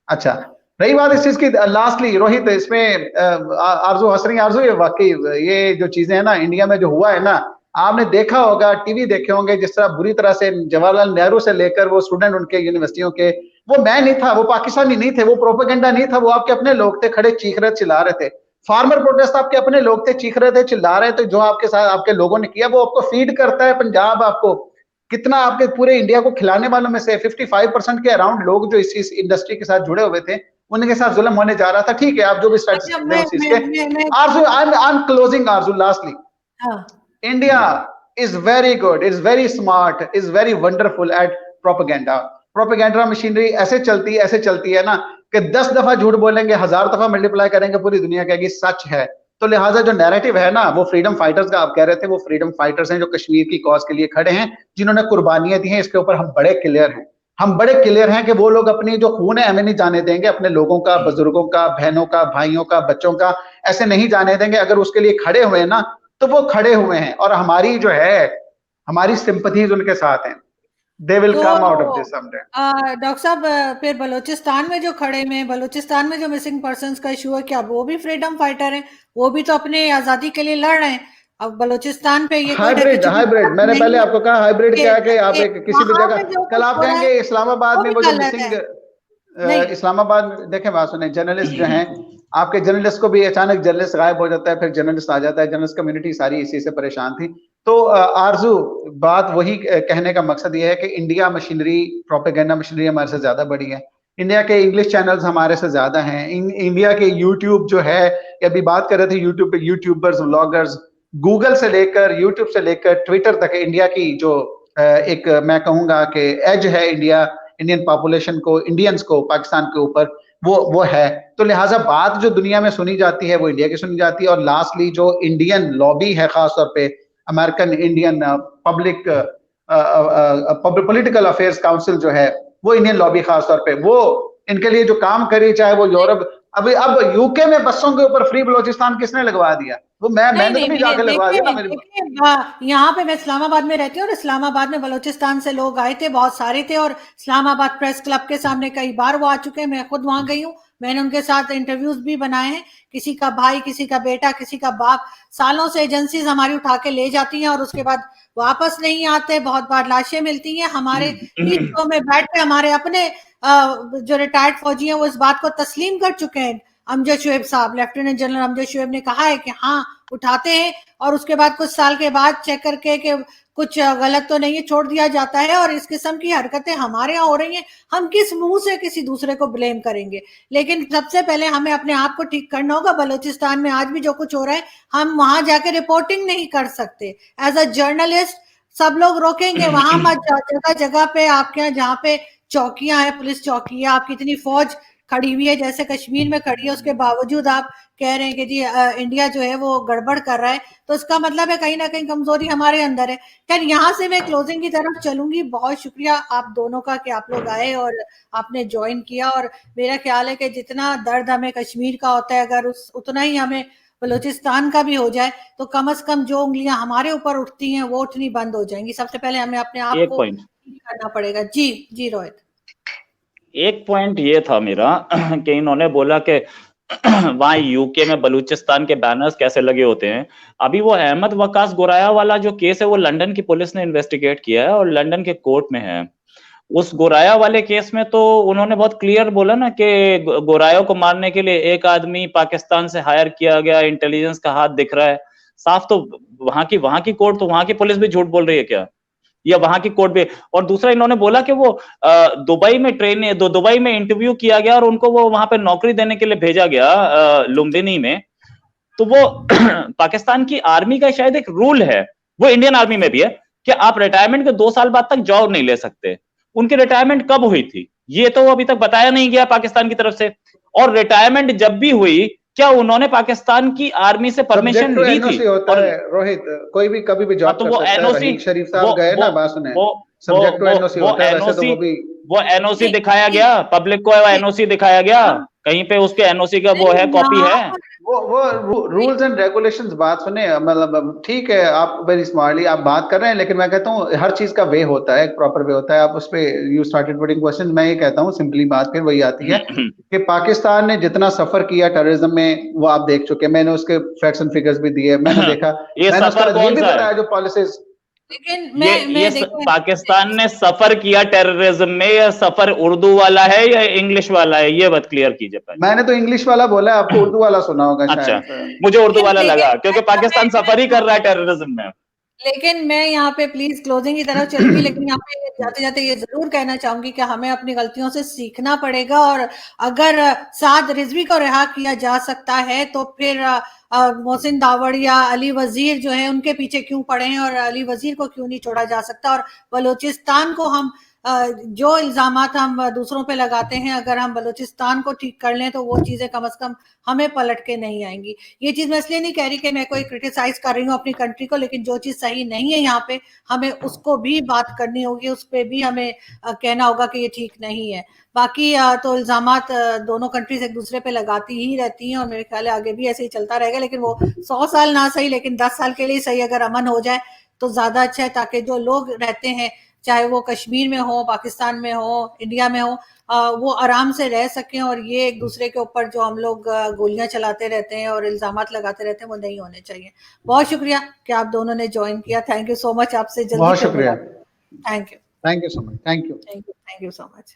B: अच्छा, रही बात इस चीज की, लास्टली रोहित, इसमें आरजू हंस रही, आरजू ये वाकई ये जो चीजें है ना इंडिया में जो हुआ है ना, आपने देखा होगा, टीवी देखे होंगे, जिस तरह बुरी तरह से जवाहरलाल नेहरू से लेकर वो स्टूडेंट उनके यूनिवर्सिटियों के, वो मैं नहीं था, वो पाकिस्तानी नहीं थे, वो प्रोपेगेंडा नहीं था, वो आपके अपने लोग थे, खड़े चीख रहे चिल्ला रहे थे। फार्मर प्रोटेस्ट आपके अपने लोग थे, चीख रहे थे चिल्ला रहे थे। जो आपके साथ आपके लोगों ने किया वो आपको फीड करता है पंजाब, आपको कितना, आपके पूरे इंडिया को खिलाने वालों में से 55% के अराउंड लोग जो इस इंडस्ट्री के साथ जुड़े हुए थे, उनके साथ जुल्म होने जा रहा था। ठीक है, आप जो भी क्लोजिंग आरजू, lastly, India is very good, is very smart, is very wonderful at propaganda. Propaganda machinery ऐसे चलती है ना कि 10 दफा झूठ बोलेंगे, 1000 दफा मल्टीप्लाई करेंगे, पूरी दुनिया कहेगी सच है। तो लिहाजा जो नैरेटिव है ना, वो फ्रीडम फाइटर्स का, आप कह रहे थे, वो फ्रीडम फाइटर्स हैं जो कश्मीर की कॉज के लिए खड़े हैं, जिन्होंने कुर्बानियां दी हैं। इसके ऊपर हम बड़े क्लियर हैं कि वो लोग अपनी जो खून है हमें नहीं जाने देंगे, अपने लोगों का, बुजुर्गों का, बहनों का, भाइयों का, बच्चों का ऐसे नहीं जाने देंगे। अगर उसके लिए खड़े हुए हैं ना, तो वो खड़े हुए हैं, और हमारी जो है, हमारी सिंपथीज उनके साथ हैं। They will come out of this someday.
A: Doctor साहब, फिर बलूचिस्तान में जो खड़े में, बलूचिस्तान में जो मिसिंग पर्संस का इशू है, क्या वो भी फ्रीडम फाइटर हैं? वो भी तो अपने आजादी के लिए लड़ रहे हैं। अब बलूचिस्तान पे ये
B: हाइब्रिड मैंने पहले आपको कहा, हाइब्रिड क्या है कि आप एक किसी भी जगह, कल आप कहेंगे इस्लामाबाद में वो जो मिसिंग, इस्लामाबाद, देखें बात सुने, जर्नलिस्ट जो हैं आपके, जर्नलिस्ट को भी अचानक जर्नलिस्ट गायब हो जाता है, फिर जर्नलिस्ट आ जाता है, जर्नलिस्ट कम्युनिटी सारी इसी से परेशान थी। तो आरजू, बात वही कहने का मकसद ये है कि इंडिया मशीनरी, प्रोपेगेंडा मशीनरी हमारे से ज्यादा बड़ी है। इंडिया के इंग्लिश चैनल्स हमारे से ज्यादा हैं। इंडिया के यूट्यूब जो है, अभी बात कर रहे थे यूट्यूब पे, यूट्यूबर्स, व्लॉगर्स, गूगल से लेकर, यूट्यूब से लेकर ट्विटर तक, इंडिया की जो एक मैं कहूंगा कि एज है इंडियन पॉपुलेशन को, इंडियंस को पाकिस्तान के ऊपर, वो है। तो लिहाजा बात जो दुनिया में सुनी जाती है वो इंडिया की सुनी जाती है। और लास्टली जो इंडियन लॉबी है, खासतौर पे American Indian public political affairs council जो है, वो इंडियन लॉबी खासतौर पे वो इनके लिए जो काम करी, चाहे वो यूरोप, अभी अब यूके में बसों के ऊपर फ्री बलूचिस्तान किसने लगवा दिया? वो मैंने तो नहीं जाके लगवा दिया ना मेरी।
A: यहाँ पे मैं इस्लामाबाद में रहती हूँ और इस्लामाबाद में बलूचिस्तान से लोग आए थे, बहुत सारे थे, और इस्लामाबाद प्रेस क्लब के सामने कई बार वो आ चुके हैं। मैं खुद वहां गई हूँ, मैंने उनके साथ इंटरव्यूज भी बनाए हैं। किसी का भाई, किसी का बेटा, किसी का बाप, सालों से एजेंसीज हमारी उठा के ले जाती हैं और उसके बाद वापस नहीं आते। बहुत बार लाशें मिलती हैं। हमारे ही शो में बैठ के हमारे अपने जो रिटायर्ड फौजी हैं वो इस बात को तस्लीम कर चुके हैं। अमजद शुएब साहब, लेफ्टिनेंट जनरल अमजद शुएब ने कहा है कि हाँ उठाते हैं, और उसके बाद कुछ साल के बाद चेक करके कि कुछ गलत तो नहीं है, छोड़ दिया जाता है। और इस किस्म की हरकतें हमारे यहाँ हो रही हैं, हम किस मुंह से किसी दूसरे को ब्लेम करेंगे? लेकिन सबसे पहले हमें अपने आप को ठीक करना होगा। बलूचिस्तान में आज भी जो कुछ हो रहा है, हम वहां जाके रिपोर्टिंग नहीं कर सकते। एज अ जर्नलिस्ट सब लोग रोकेंगे, वहां मत जाओ। जगह जगह पे आपके यहाँ जहाँ पे चौकियां हैं, पुलिस चौकियां, आपकी इतनी फौज खड़ी हुई है जैसे कश्मीर में खड़ी है, उसके बावजूद आप कह रहे हैं कि जी इंडिया जो है वो गड़बड़ कर रहा है, तो इसका मतलब है कहीं ना कहीं कमजोरी हमारे अंदर है। खैर, यहाँ से मैं क्लोजिंग की तरफ चलूंगी। बहुत शुक्रिया आप दोनों का कि आप लोग आए और आपने ज्वाइन किया। और मेरा ख्याल है कि जितना दर्द हमें कश्मीर का होता है, अगर उतना ही हमें बलूचिस्तान का भी हो जाए तो कम से कम जो उंगलियां हमारे ऊपर उठती हैं वो उठनी बंद हो जाएंगी। सबसे पहले हमें अपने आप को करना पड़ेगा। जी जी रोहित।
C: एक पॉइंट ये था मेरा कि इन्होंने बोला कि वहां यूके में बलूचिस्तान के बैनर्स कैसे लगे होते हैं। अभी वो अहमद वकास गोराया वाला जो केस है वो लंदन की पुलिस ने इन्वेस्टिगेट किया है और लंदन के कोर्ट में है। उस गोराया वाले केस में तो उन्होंने बहुत क्लियर बोला ना कि गोरायों को मारने के लिए एक आदमी पाकिस्तान से हायर किया गया, इंटेलिजेंस का हाथ दिख रहा है साफ। तो वहां की कोर्ट, तो वहां की पुलिस भी झूठ बोल रही है क्या, या वहां की कोर्ट भी? और दूसरा इन्होंने बोला कि वो दुबई में दुबई में इंटरव्यू किया गया और उनको वो वहां पे नौकरी देने के लिए भेजा गया लुम्बिनी में। तो वो पाकिस्तान की आर्मी का शायद एक रूल है, वो इंडियन आर्मी में भी है, कि आप रिटायरमेंट के 2 साल बाद तक जॉब नहीं ले सकते। उनकी रिटायरमेंट कब हुई थी ये तो अभी तक बताया नहीं गया पाकिस्तान की तरफ से। और रिटायरमेंट जब भी हुई, क्या उन्होंने पाकिस्तान की आर्मी से परमिशन ली थी?
B: होता है रोहित, कोई भी कभी भी जॉब कर सकता है। रहीक शरीफ साहब गए ना, बात सुने, सब्जेक्ट टू एनओसी होता है। वैसे तो
C: वो एनओसी दिखाया गया पब्लिक को, एनओसी दिखाया गया कहीं पे, उसके एनओसी का वो है, कॉपी है।
B: वो रूल्स एंड रेगुलेशंस, बात सुने, मतलब ठीक है आप वेरी स्मार्टली आप बात कर रहे हैं, लेकिन मैं कहता हूँ हर चीज का वे होता है, एक प्रॉपर वे होता है। आप उस पे यू स्टार्टेड पुटिंग क्वेश्चन, मैं ये कहता हूँ सिंपली बात फिर वही आती है कि पाकिस्तान ने जितना सफर किया टेररिज्म में वो आप देख चुके हैं। मैंने उसके फैक्ट्स एंड फिगर्स भी दिए, मैंने देखा, मैंने उसका ये भी बताया जो पॉलिसीज।
A: लेकिन
C: ये पाकिस्तान ने सफर किया टेररिज्म में, या सफर उर्दू वाला है या इंग्लिश वाला है, ये बात क्लियर कीजिए पहले।
B: मैंने तो इंग्लिश वाला बोला है, आपको उर्दू वाला सुना होगा शायद।
C: अच्छा, मुझे उर्दू वाला लगा क्योंकि पाकिस्तान सफर ही कर रहा है टेररिज्म में।
A: लेकिन मैं यहाँ पे प्लीज क्लोजिंग की तरफ चलूंगी, लेकिन यहाँ पे जाते जाते ये जरूर कहना चाहूंगी कि हमें अपनी गलतियों से सीखना पड़ेगा। और अगर साद रिजवी को रिहा किया जा सकता है तो फिर मोहसिन दावड़ या अली वजीर जो है उनके पीछे क्यों पड़े हैं, और अली वजीर को क्यों नहीं छोड़ा जा सकता? और बलूचिस्तान को हम जो इल्जामात हम दूसरों पे लगाते हैं, अगर हम बलूचिस्तान को ठीक कर लें तो वो चीजें कम से कम हमें पलट के नहीं आएंगी। ये चीज मैं इसलिए नहीं कह रही कि मैं कोई क्रिटिसाइज कर रही हूँ अपनी कंट्री को, लेकिन जो चीज सही नहीं है यहाँ पे हमें उसको भी बात करनी होगी, उस पर भी हमें कहना होगा कि ये ठीक नहीं है। बाकी तो इल्जामात दोनों कंट्रीज एक दूसरे पे लगाती ही रहती हैं और मेरे ख्याल है आगे भी ऐसे ही चलता रहेगा। लेकिन वो 100 साल ना सही, लेकिन 10 साल के लिए सही अगर अमन हो जाए तो ज्यादा अच्छा है, ताकि जो लोग रहते हैं चाहे वो कश्मीर में हो, पाकिस्तान में हो, इंडिया में हो, वो आराम से रह सकें। और ये एक दूसरे के ऊपर जो हम लोग गोलियां चलाते रहते हैं और इल्जामात लगाते रहते हैं वो नहीं होने चाहिए। बहुत शुक्रिया कि आप दोनों ने ज्वाइन किया। Thank you so much. आपसे जल्दी
B: बहुत शुक्रिया।
A: Thank you
B: so much. Thank you
A: so much.